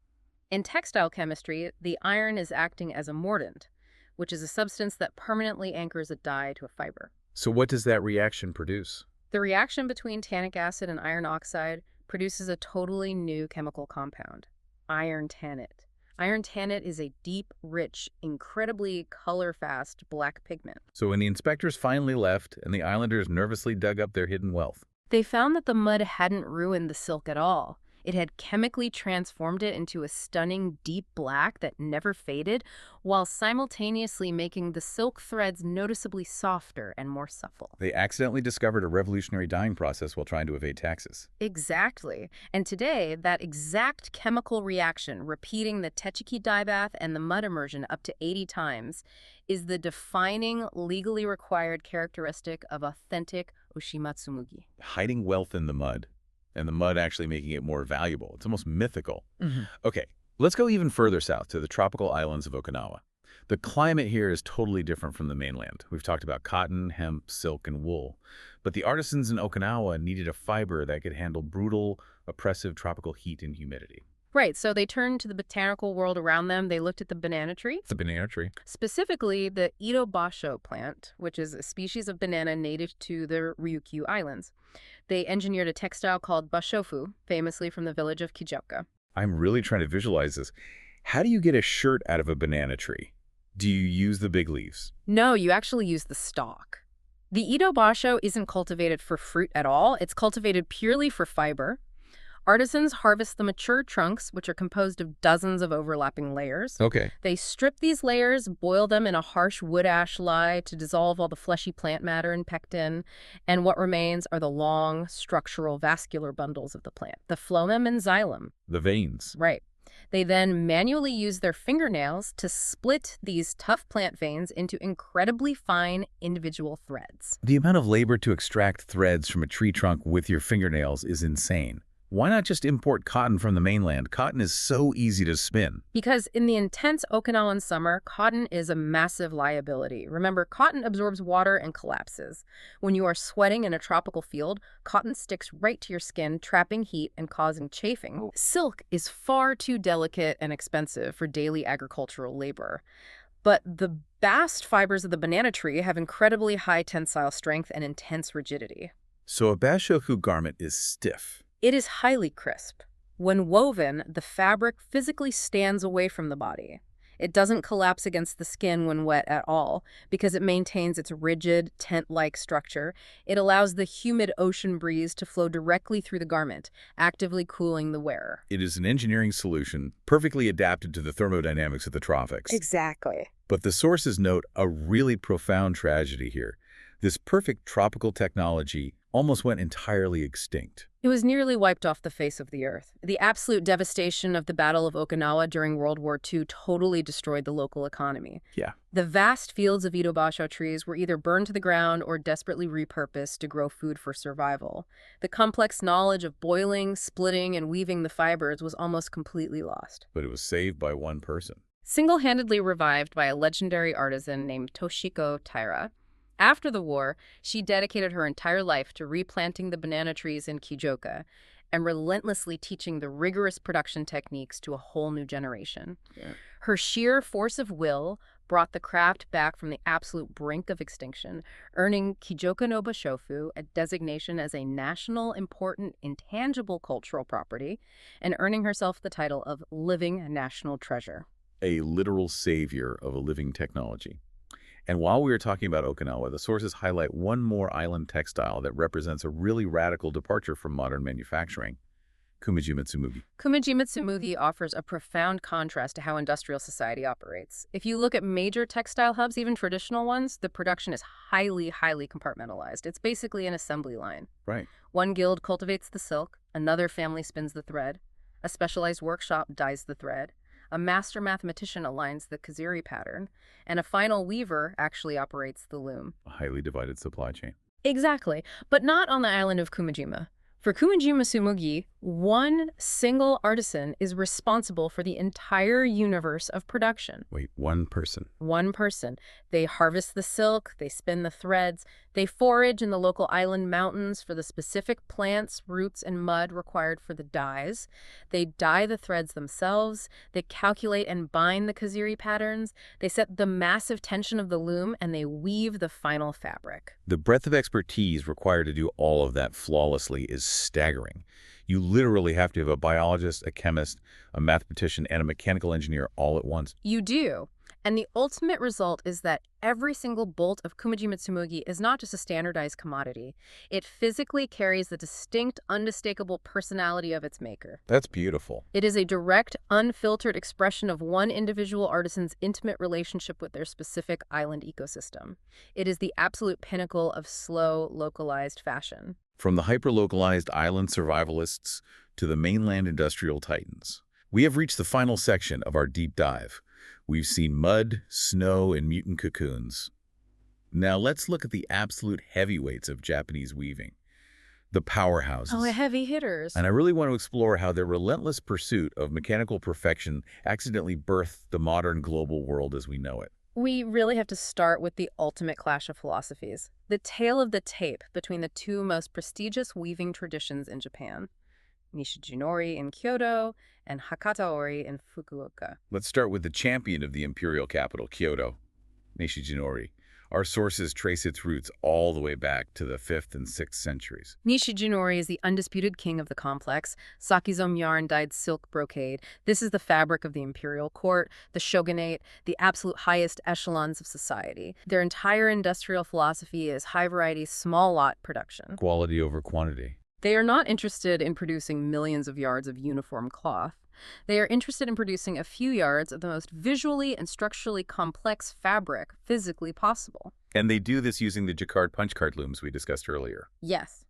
In textile chemistry, the iron is acting as a mordant, which is a substance that permanently anchors a dye to a fiber. So what does that reaction produce? The reaction between tannic acid and iron oxide produces a totally new chemical compound, iron tannate. Iron tannate is a deep, rich, incredibly color-fast black pigment. So when the inspectors finally left and the islanders nervously dug up their hidden wealth, They found that the mud hadn't ruined the silk at all. It had chemically transformed it into a stunning deep black that never faded, while simultaneously making the silk threads noticeably softer and more supple. they accidentally discovered a revolutionary dyeing process while trying to evade taxes. Exactly. And today, that exact chemical reaction, repeating the techiki dye bath and the mud immersion up to 80 times, is the defining, legally required characteristic of authentic oshimatsumugi. Hiding wealth in the mud, and the mud actually making it more valuable. It's almost mythical. Okay, let's go even further south to the tropical islands of Okinawa. The climate here is totally different from the mainland. We've talked about cotton, hemp, silk, and wool. But the artisans in Okinawa needed a fiber that could handle brutal, oppressive tropical heat and humidity. Right, so they turned to the botanical world around them. They looked at the banana tree, The banana tree. specifically the itobasho plant, which is a species of banana native to the Ryukyu Islands. They engineered a textile called bashofu, famously from the village of Kijoka. I'm really trying to visualize this. How do you get a shirt out of a banana tree? Do you use the big leaves? No, you actually use the stalk. The itobasho isn't cultivated for fruit at all. It's cultivated purely for fiber. Artisans harvest the mature trunks, which are composed of dozens of overlapping layers. Okay. They strip these layers, boil them in a harsh wood ash lye to dissolve all the fleshy plant matter and pectin, and what remains are the long, structural, vascular bundles of the plant, the phloem and xylem. The veins. Right. They then manually use their fingernails to split these tough plant veins into incredibly fine individual threads. The amount of labor to extract threads from a tree trunk with your fingernails is insane. Why not just import cotton from the mainland? Cotton is so easy to spin. Because in the intense Okinawan summer, cotton is a massive liability. Remember, cotton absorbs water and collapses. When you are sweating in a tropical field, cotton sticks right to your skin, trapping heat and causing chafing. Silk is far too delicate and expensive for daily agricultural labor. But the bast fibers of the banana tree have incredibly high tensile strength and intense rigidity. So a bashoku garment is stiff. It is highly crisp. When woven, the fabric physically stands away from the body. It doesn't collapse against the skin when wet at all because it maintains its rigid, tent-like structure. It allows the humid ocean breeze to flow directly through the garment, actively cooling the wearer. It is an engineering solution perfectly adapted to the thermodynamics of the tropics. Exactly. But the sources note a really profound tragedy here. This perfect tropical technology almost went entirely extinct. It was nearly wiped off the face of the earth. The absolute devastation of the Battle of Okinawa during World War II totally destroyed the local economy. Yeah. The vast fields of itobasho trees were either burned to the ground or desperately repurposed to grow food for survival. The complex knowledge of boiling, splitting, and weaving the fibers was almost completely lost. But it was saved by one person. Single-handedly revived by a legendary artisan named Toshiko Taira. After the war, she dedicated her entire life to replanting the banana trees in Kijoka and relentlessly teaching the rigorous production techniques to a whole new generation. Yeah. Her sheer force of will brought the craft back from the absolute brink of extinction, earning Kijoka no Bashofu a designation as a national important intangible cultural property and earning herself the title of Living National Treasure. A literal savior of a living technology. And while we were talking about Okinawa, the sources highlight one more island textile that represents a really radical departure from modern manufacturing. Kumijima Tsumugi? Kumijima Tsumugi offers a profound contrast to how industrial society operates. If you look at major textile hubs, even traditional ones, the production is highly compartmentalized. It's basically an assembly line. Right. One guild cultivates the silk, another family spins the thread, a specialized workshop dyes the thread, a master mathematician aligns the kasuri pattern, and a final weaver actually operates the loom. A highly divided supply chain. Exactly, but not on the island of Kumijima. For Kumijima Tsumugi, one single artisan is responsible for the entire universe of production. Wait, one person? One person. They harvest the silk, they spin the threads, they forage in the local island mountains for the specific plants, roots, and mud required for the dyes. They dye the threads themselves, they calculate and bind the kasuri patterns, they set the massive tension of the loom, and they weave the final fabric. The breadth of expertise required to do all of that flawlessly is staggering. You literally have to have a biologist, a chemist, a mathematician, and a mechanical engineer all at once. You do. And the ultimate result is that every single bolt of Kumijima Tsumugi is not just a standardized commodity. It physically carries the distinct, unmistakable personality of its maker. That's beautiful. It is a direct, unfiltered expression of one individual artisan's intimate relationship with their specific island ecosystem. It is the absolute pinnacle of slow, localized fashion. From the hyper-localized island survivalists to the mainland industrial titans. We have reached the final section of our deep dive. We've seen mud, snow, and mutant cocoons. Now let's look at the absolute heavyweights of Japanese weaving, the powerhouses. Oh, heavy hitters. And I really want to explore how their relentless pursuit of mechanical perfection accidentally birthed the modern global world as we know it. We really have to start with the ultimate clash of philosophies, the tale of the tape between the two most prestigious weaving traditions in Japan, Nishijinori in Kyoto and Hakata-ori in Fukuoka. Let's start with the champion of the imperial capital, Kyoto, Nishijinori. Our sources trace its roots all the way back to the 5th and 6th centuries. Nishijinori is the undisputed king of the complex. Sakizome yarn-dyed silk brocade. This is the fabric of the imperial court, the shogunate, the absolute highest echelons of society. Their entire industrial philosophy is high-variety, small-lot production. Quality over quantity. They are not interested in producing millions of yards of uniform cloth. They are interested in producing a few yards of the most visually and structurally complex fabric physically possible. And they do this using the Jacquard punch card looms we discussed earlier. Yes.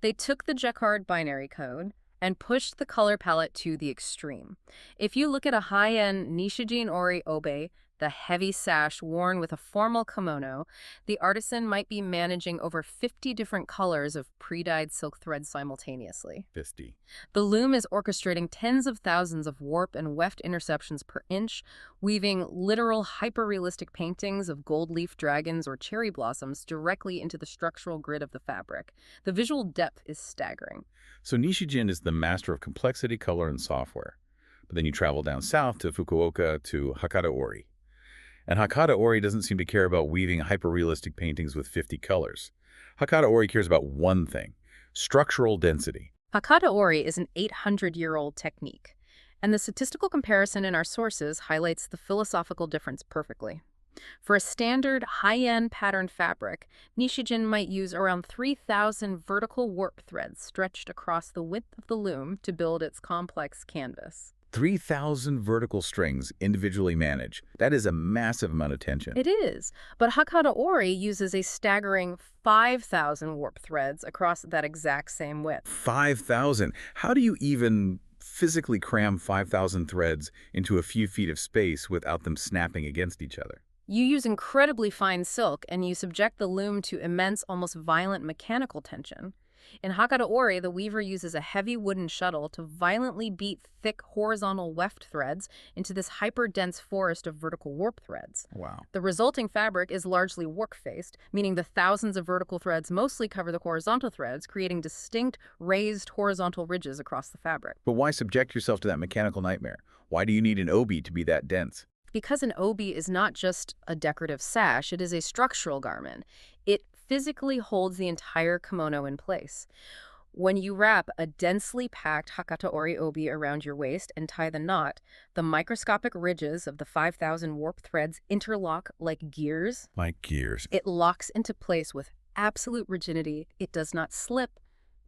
They took the Jacquard binary code and pushed the color palette to the extreme. If you look at a high-end Nishijinori obe, the heavy sash worn with a formal kimono, the artisan might be managing over 50 different colors of pre-dyed silk thread simultaneously. 50. The loom is orchestrating tens of thousands of warp and weft interceptions per inch, weaving literal hyper-realistic paintings of gold leaf dragons or cherry blossoms directly into the structural grid of the fabric. The visual depth is staggering. So Nishijin is the master of complexity, color, and software. But then you travel down south to Fukuoka to Hakata-ori. And Hakata-ori doesn't seem to care about weaving hyper-realistic paintings with 50 colors. Hakata-ori cares about one thing: structural density. Hakata-ori is an 800-year-old technique, and the statistical comparison in our sources highlights the philosophical difference perfectly. For a standard high-end patterned fabric, Nishijin might use around 3,000 vertical warp threads stretched across the width of the loom to build its complex canvas. 3,000 vertical strings individually managed. That is a massive amount of tension. It is, but Hakata-ori uses a staggering 5,000 warp threads across that exact same width. 5,000. How do you even physically cram 5,000 threads into a few feet of space without them snapping against each other? You use incredibly fine silk, and you subject the loom to immense, almost violent mechanical tension. In Hakata-ori, the weaver uses a heavy wooden shuttle to violently beat thick horizontal weft threads into this hyper-dense forest of vertical warp threads. Wow. The resulting fabric is largely work-faced, meaning the thousands of vertical threads mostly cover the horizontal threads, creating distinct, raised horizontal ridges across the fabric. But why subject yourself to that mechanical nightmare? Why do you need an obi to be that dense? Because an obi is not just a decorative sash, it is a structural garment. It physically holds the entire kimono in place. When you wrap a densely packed Hakata-ori obi around your waist and tie the knot, the microscopic ridges of the 5,000 warp threads interlock like gears. Like gears. It locks into place with absolute rigidity. It does not slip,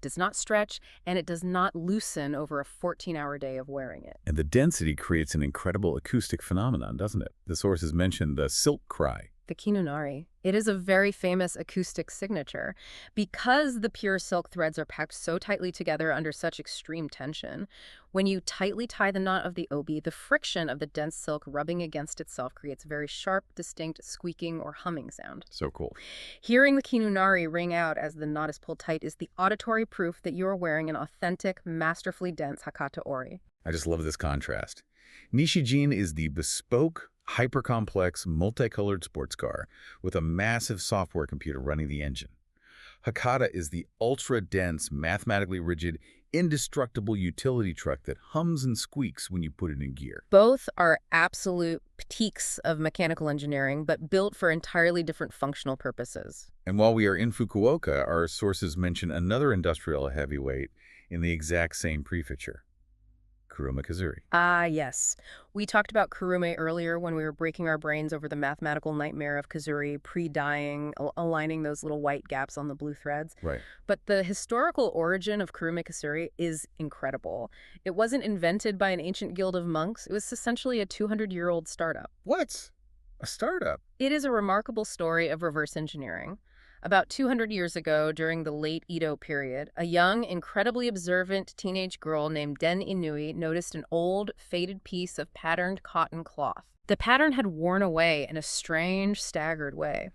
does not stretch, and it does not loosen over a 14-hour day of wearing it. And the density creates an incredible acoustic phenomenon, doesn't it? The sources mention the silk cry. The kinunari. It is a very famous acoustic signature. Because the pure silk threads are packed so tightly together under such extreme tension, when you tightly tie the knot of the obi, the friction of the dense silk rubbing against itself creates a very sharp, distinct squeaking or humming sound. So cool. Hearing the kinunari ring out as the knot is pulled tight is the auditory proof that you are wearing an authentic, masterfully dense hakata ori. I just love this contrast. Nishijin is the bespoke, hyper-complex, multicolored sports car with a massive software computer running the engine. Hakata is the ultra-dense, mathematically rigid, indestructible utility truck that hums and squeaks when you put it in gear. Both are absolute peaks of mechanical engineering, but built for entirely different functional purposes. And while we are in Fukuoka, our sources mention another industrial heavyweight in the exact same prefecture. Kuruma Kasuri. Ah, yes. We talked about Kurume earlier when we were breaking our brains over the mathematical nightmare of Kasuri, pre-dyeing, aligning those little white gaps on the blue threads. Right. But the historical origin of Kurume Kasuri is incredible. It wasn't invented by an ancient guild of monks. It was essentially a 200-year-old startup. What? A startup? It is a remarkable story of reverse engineering. About 200 years ago, during the late Edo period, a young, incredibly observant teenage girl named Den Inui noticed an old, faded piece of patterned cotton cloth. The pattern had worn away in a strange, staggered way.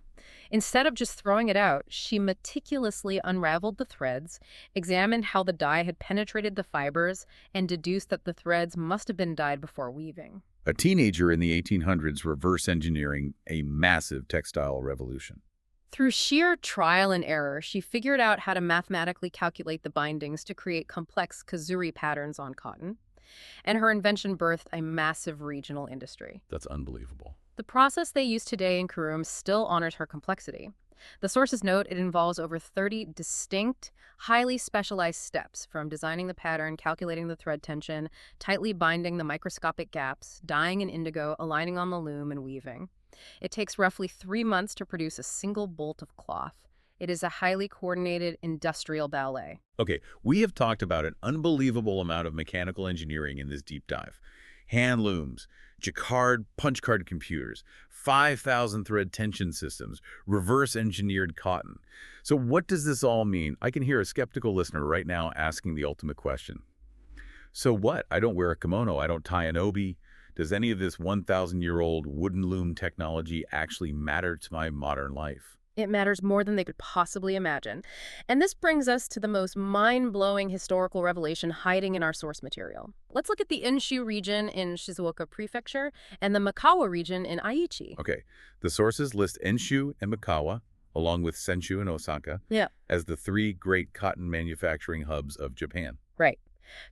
Instead of just throwing it out, she meticulously unraveled the threads, examined how the dye had penetrated the fibers, and deduced that the threads must have been dyed before weaving. A teenager in the 1800s reverse engineering a massive textile revolution. Through sheer trial and error, she figured out how to mathematically calculate the bindings to create complex kasuri patterns on cotton, and her invention birthed a massive regional industry. That's unbelievable. The process they use today in Kurum still honors her complexity. The sources note it involves over 30 distinct, highly specialized steps, from designing the pattern, calculating the thread tension, tightly binding the microscopic gaps, dyeing in indigo, aligning on the loom, and weaving. It takes roughly 3 months to produce a single bolt of cloth. It is a highly coordinated industrial ballet. Okay, we have talked about an unbelievable amount of mechanical engineering in this deep dive. Hand looms, Jacquard punch card computers, 5,000 thread tension systems, reverse engineered cotton. So what does this all mean? I can hear a skeptical listener right now asking the ultimate question. So what? I don't wear a kimono, I don't tie an obi. Does any of this 1,000-year-old wooden loom technology actually matter to my modern life? It matters more than they could possibly imagine. And this brings us to the most mind-blowing historical revelation hiding in our source material. Let's look at the Enshu region in Shizuoka Prefecture and the Mikawa region in Aichi. Okay, the sources list Enshu and Mikawa, along with Senshu and Osaka, as the 3 great cotton manufacturing hubs of Japan. Right.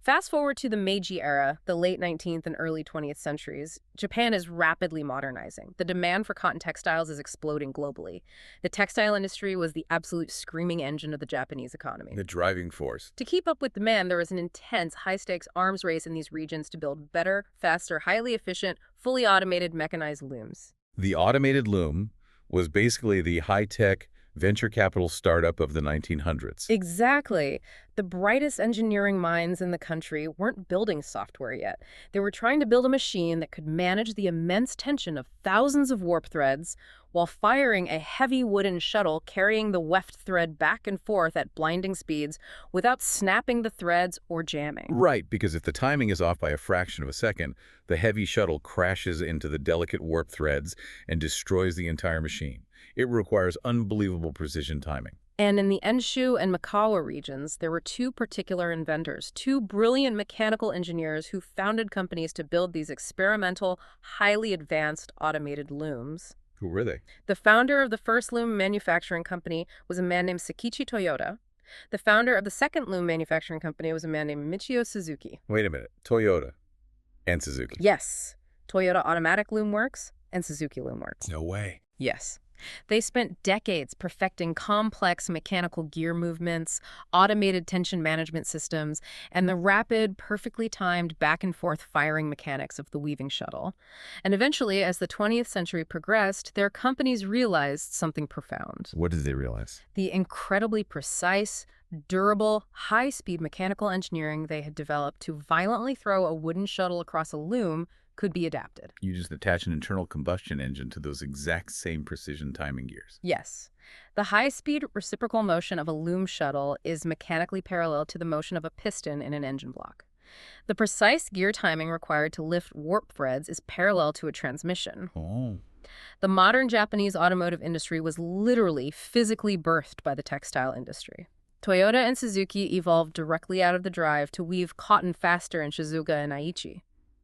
Fast forward to the Meiji era, the late 19th and early 20th centuries, Japan is rapidly modernizing. The demand for cotton textiles is exploding globally. The textile industry was the absolute screaming engine of the Japanese economy. The driving force. To keep up with demand, there was an intense, high-stakes arms race in these regions to build better, faster, highly efficient, fully automated mechanized looms. The automated loom was basically the high-tech venture capital startup of the 1900s. Exactly. The brightest engineering minds in the country weren't building software yet. They were trying to build a machine that could manage the immense tension of thousands of warp threads while firing a heavy wooden shuttle carrying the weft thread back and forth at blinding speeds without snapping the threads or jamming. Right, because if the timing is off by a fraction of a second, the heavy shuttle crashes into the delicate warp threads and destroys the entire machine. It requires unbelievable precision timing. And in the Enshu and Mikawa regions, there were 2 particular inventors, 2 brilliant mechanical engineers who founded companies to build these experimental, highly advanced automated looms. Who were they? The founder of the first loom manufacturing company was a man named Sakichi Toyota. The founder of the second loom manufacturing company was a man named Michio Suzuki. Wait a minute. Toyota and Suzuki. Yes. Toyota Automatic Loom Works and Suzuki Loom Works. No way. Yes. They spent decades perfecting complex mechanical gear movements, automated tension management systems, and the rapid, perfectly timed back and forth firing mechanics of the weaving shuttle. And eventually, as the 20th century progressed, their companies realized something profound. What did they realize? The incredibly precise, durable, high-speed mechanical engineering they had developed to violently throw a wooden shuttle across a loom could be adapted. You just attach an internal combustion engine to those exact same precision timing gears. Yes. The high-speed reciprocal motion of a loom shuttle is mechanically parallel to the motion of a piston in an engine block. The precise gear timing required to lift warp threads is parallel to a transmission. Oh. The modern Japanese automotive industry was literally physically birthed by the textile industry. Toyota and Suzuki evolved directly out of the drive to weave cotton faster in Shizuoka and Aichi.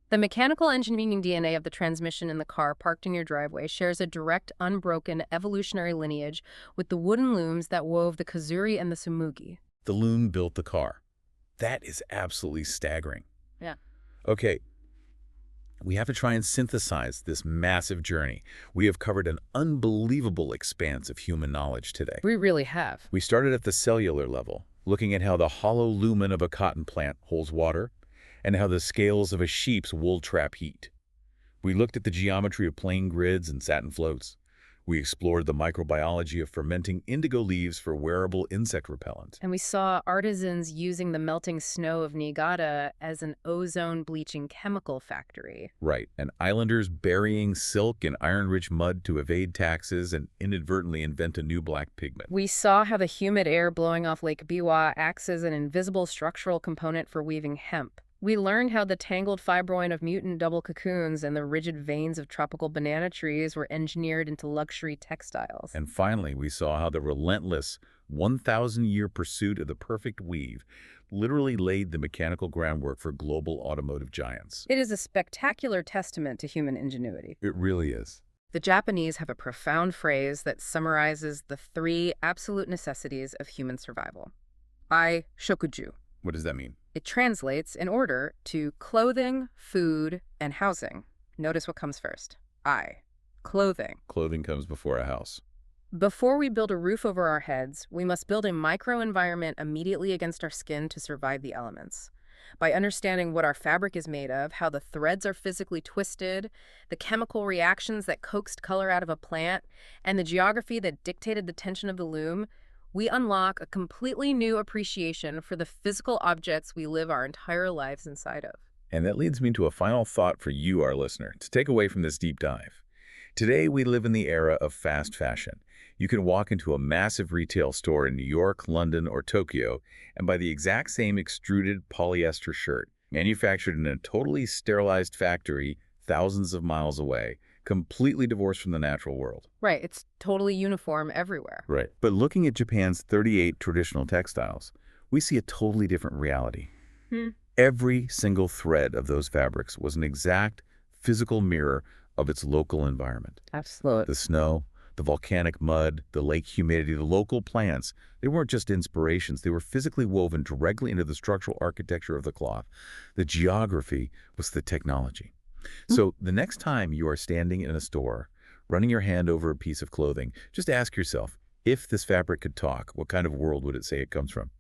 The mechanical engineering DNA of the transmission in the car parked in your driveway shares a direct, unbroken evolutionary lineage with the wooden looms that wove the kasuri and the sumugi. The loom built the car. That is absolutely staggering. Yeah. Okay, we have to try and synthesize this massive journey. We have covered an unbelievable expanse of human knowledge today. We really have. We started at the cellular level, looking at how the hollow lumen of a cotton plant holds water, and how the scales of a sheep's wool trap heat. We looked at the geometry of plain grids and satin floats. We explored the microbiology of fermenting indigo leaves for wearable insect repellent. And we saw artisans using the melting snow of Niigata as an ozone-bleaching chemical factory. Right, and islanders burying silk in iron-rich mud to evade taxes and inadvertently invent a new black pigment. We saw how the humid air blowing off Lake Biwa acts as an invisible structural component for weaving hemp. We learned how the tangled fibroin of mutant double cocoons and the rigid veins of tropical banana trees were engineered into luxury textiles. And finally, we saw how the relentless 1,000-year pursuit of the perfect weave literally laid the mechanical groundwork for global automotive giants. It is a spectacular testament to human ingenuity. It really is. The Japanese have a profound phrase that summarizes the three absolute necessities of human survival. Ai shokuju. What does that mean? It translates, in order, to clothing, food, and housing. Notice what comes first. I. Clothing. Clothing comes before a house. Before we build a roof over our heads, we must build a microenvironment immediately against our skin to survive the elements. By understanding what our fabric is made of, how the threads are physically twisted, the chemical reactions that coaxed color out of a plant, and the geography that dictated the tension of the loom, we unlock a completely new appreciation for the physical objects we live our entire lives inside of. And that leads me to a final thought for you, our listener, to take away from this deep dive. Today, we live in the era of fast fashion. You can walk into a massive retail store in New York, London, or Tokyo and buy the exact same extruded polyester shirt, manufactured in a totally sterilized factory thousands of miles away, completely divorced from the natural world. Right, it's totally uniform everywhere. Right. But looking at Japan's 38 traditional textiles, we see a totally different reality. Every single thread of those fabrics was an exact physical mirror of its local environment. Absolutely. The snow, the volcanic mud, the lake humidity, the local plants, they weren't just inspirations. They were physically woven directly into the structural architecture of the cloth. The geography was the technology. So the next time you are standing in a store, running your hand over a piece of clothing, just ask yourself, if this fabric could talk, what kind of world would it say it comes from?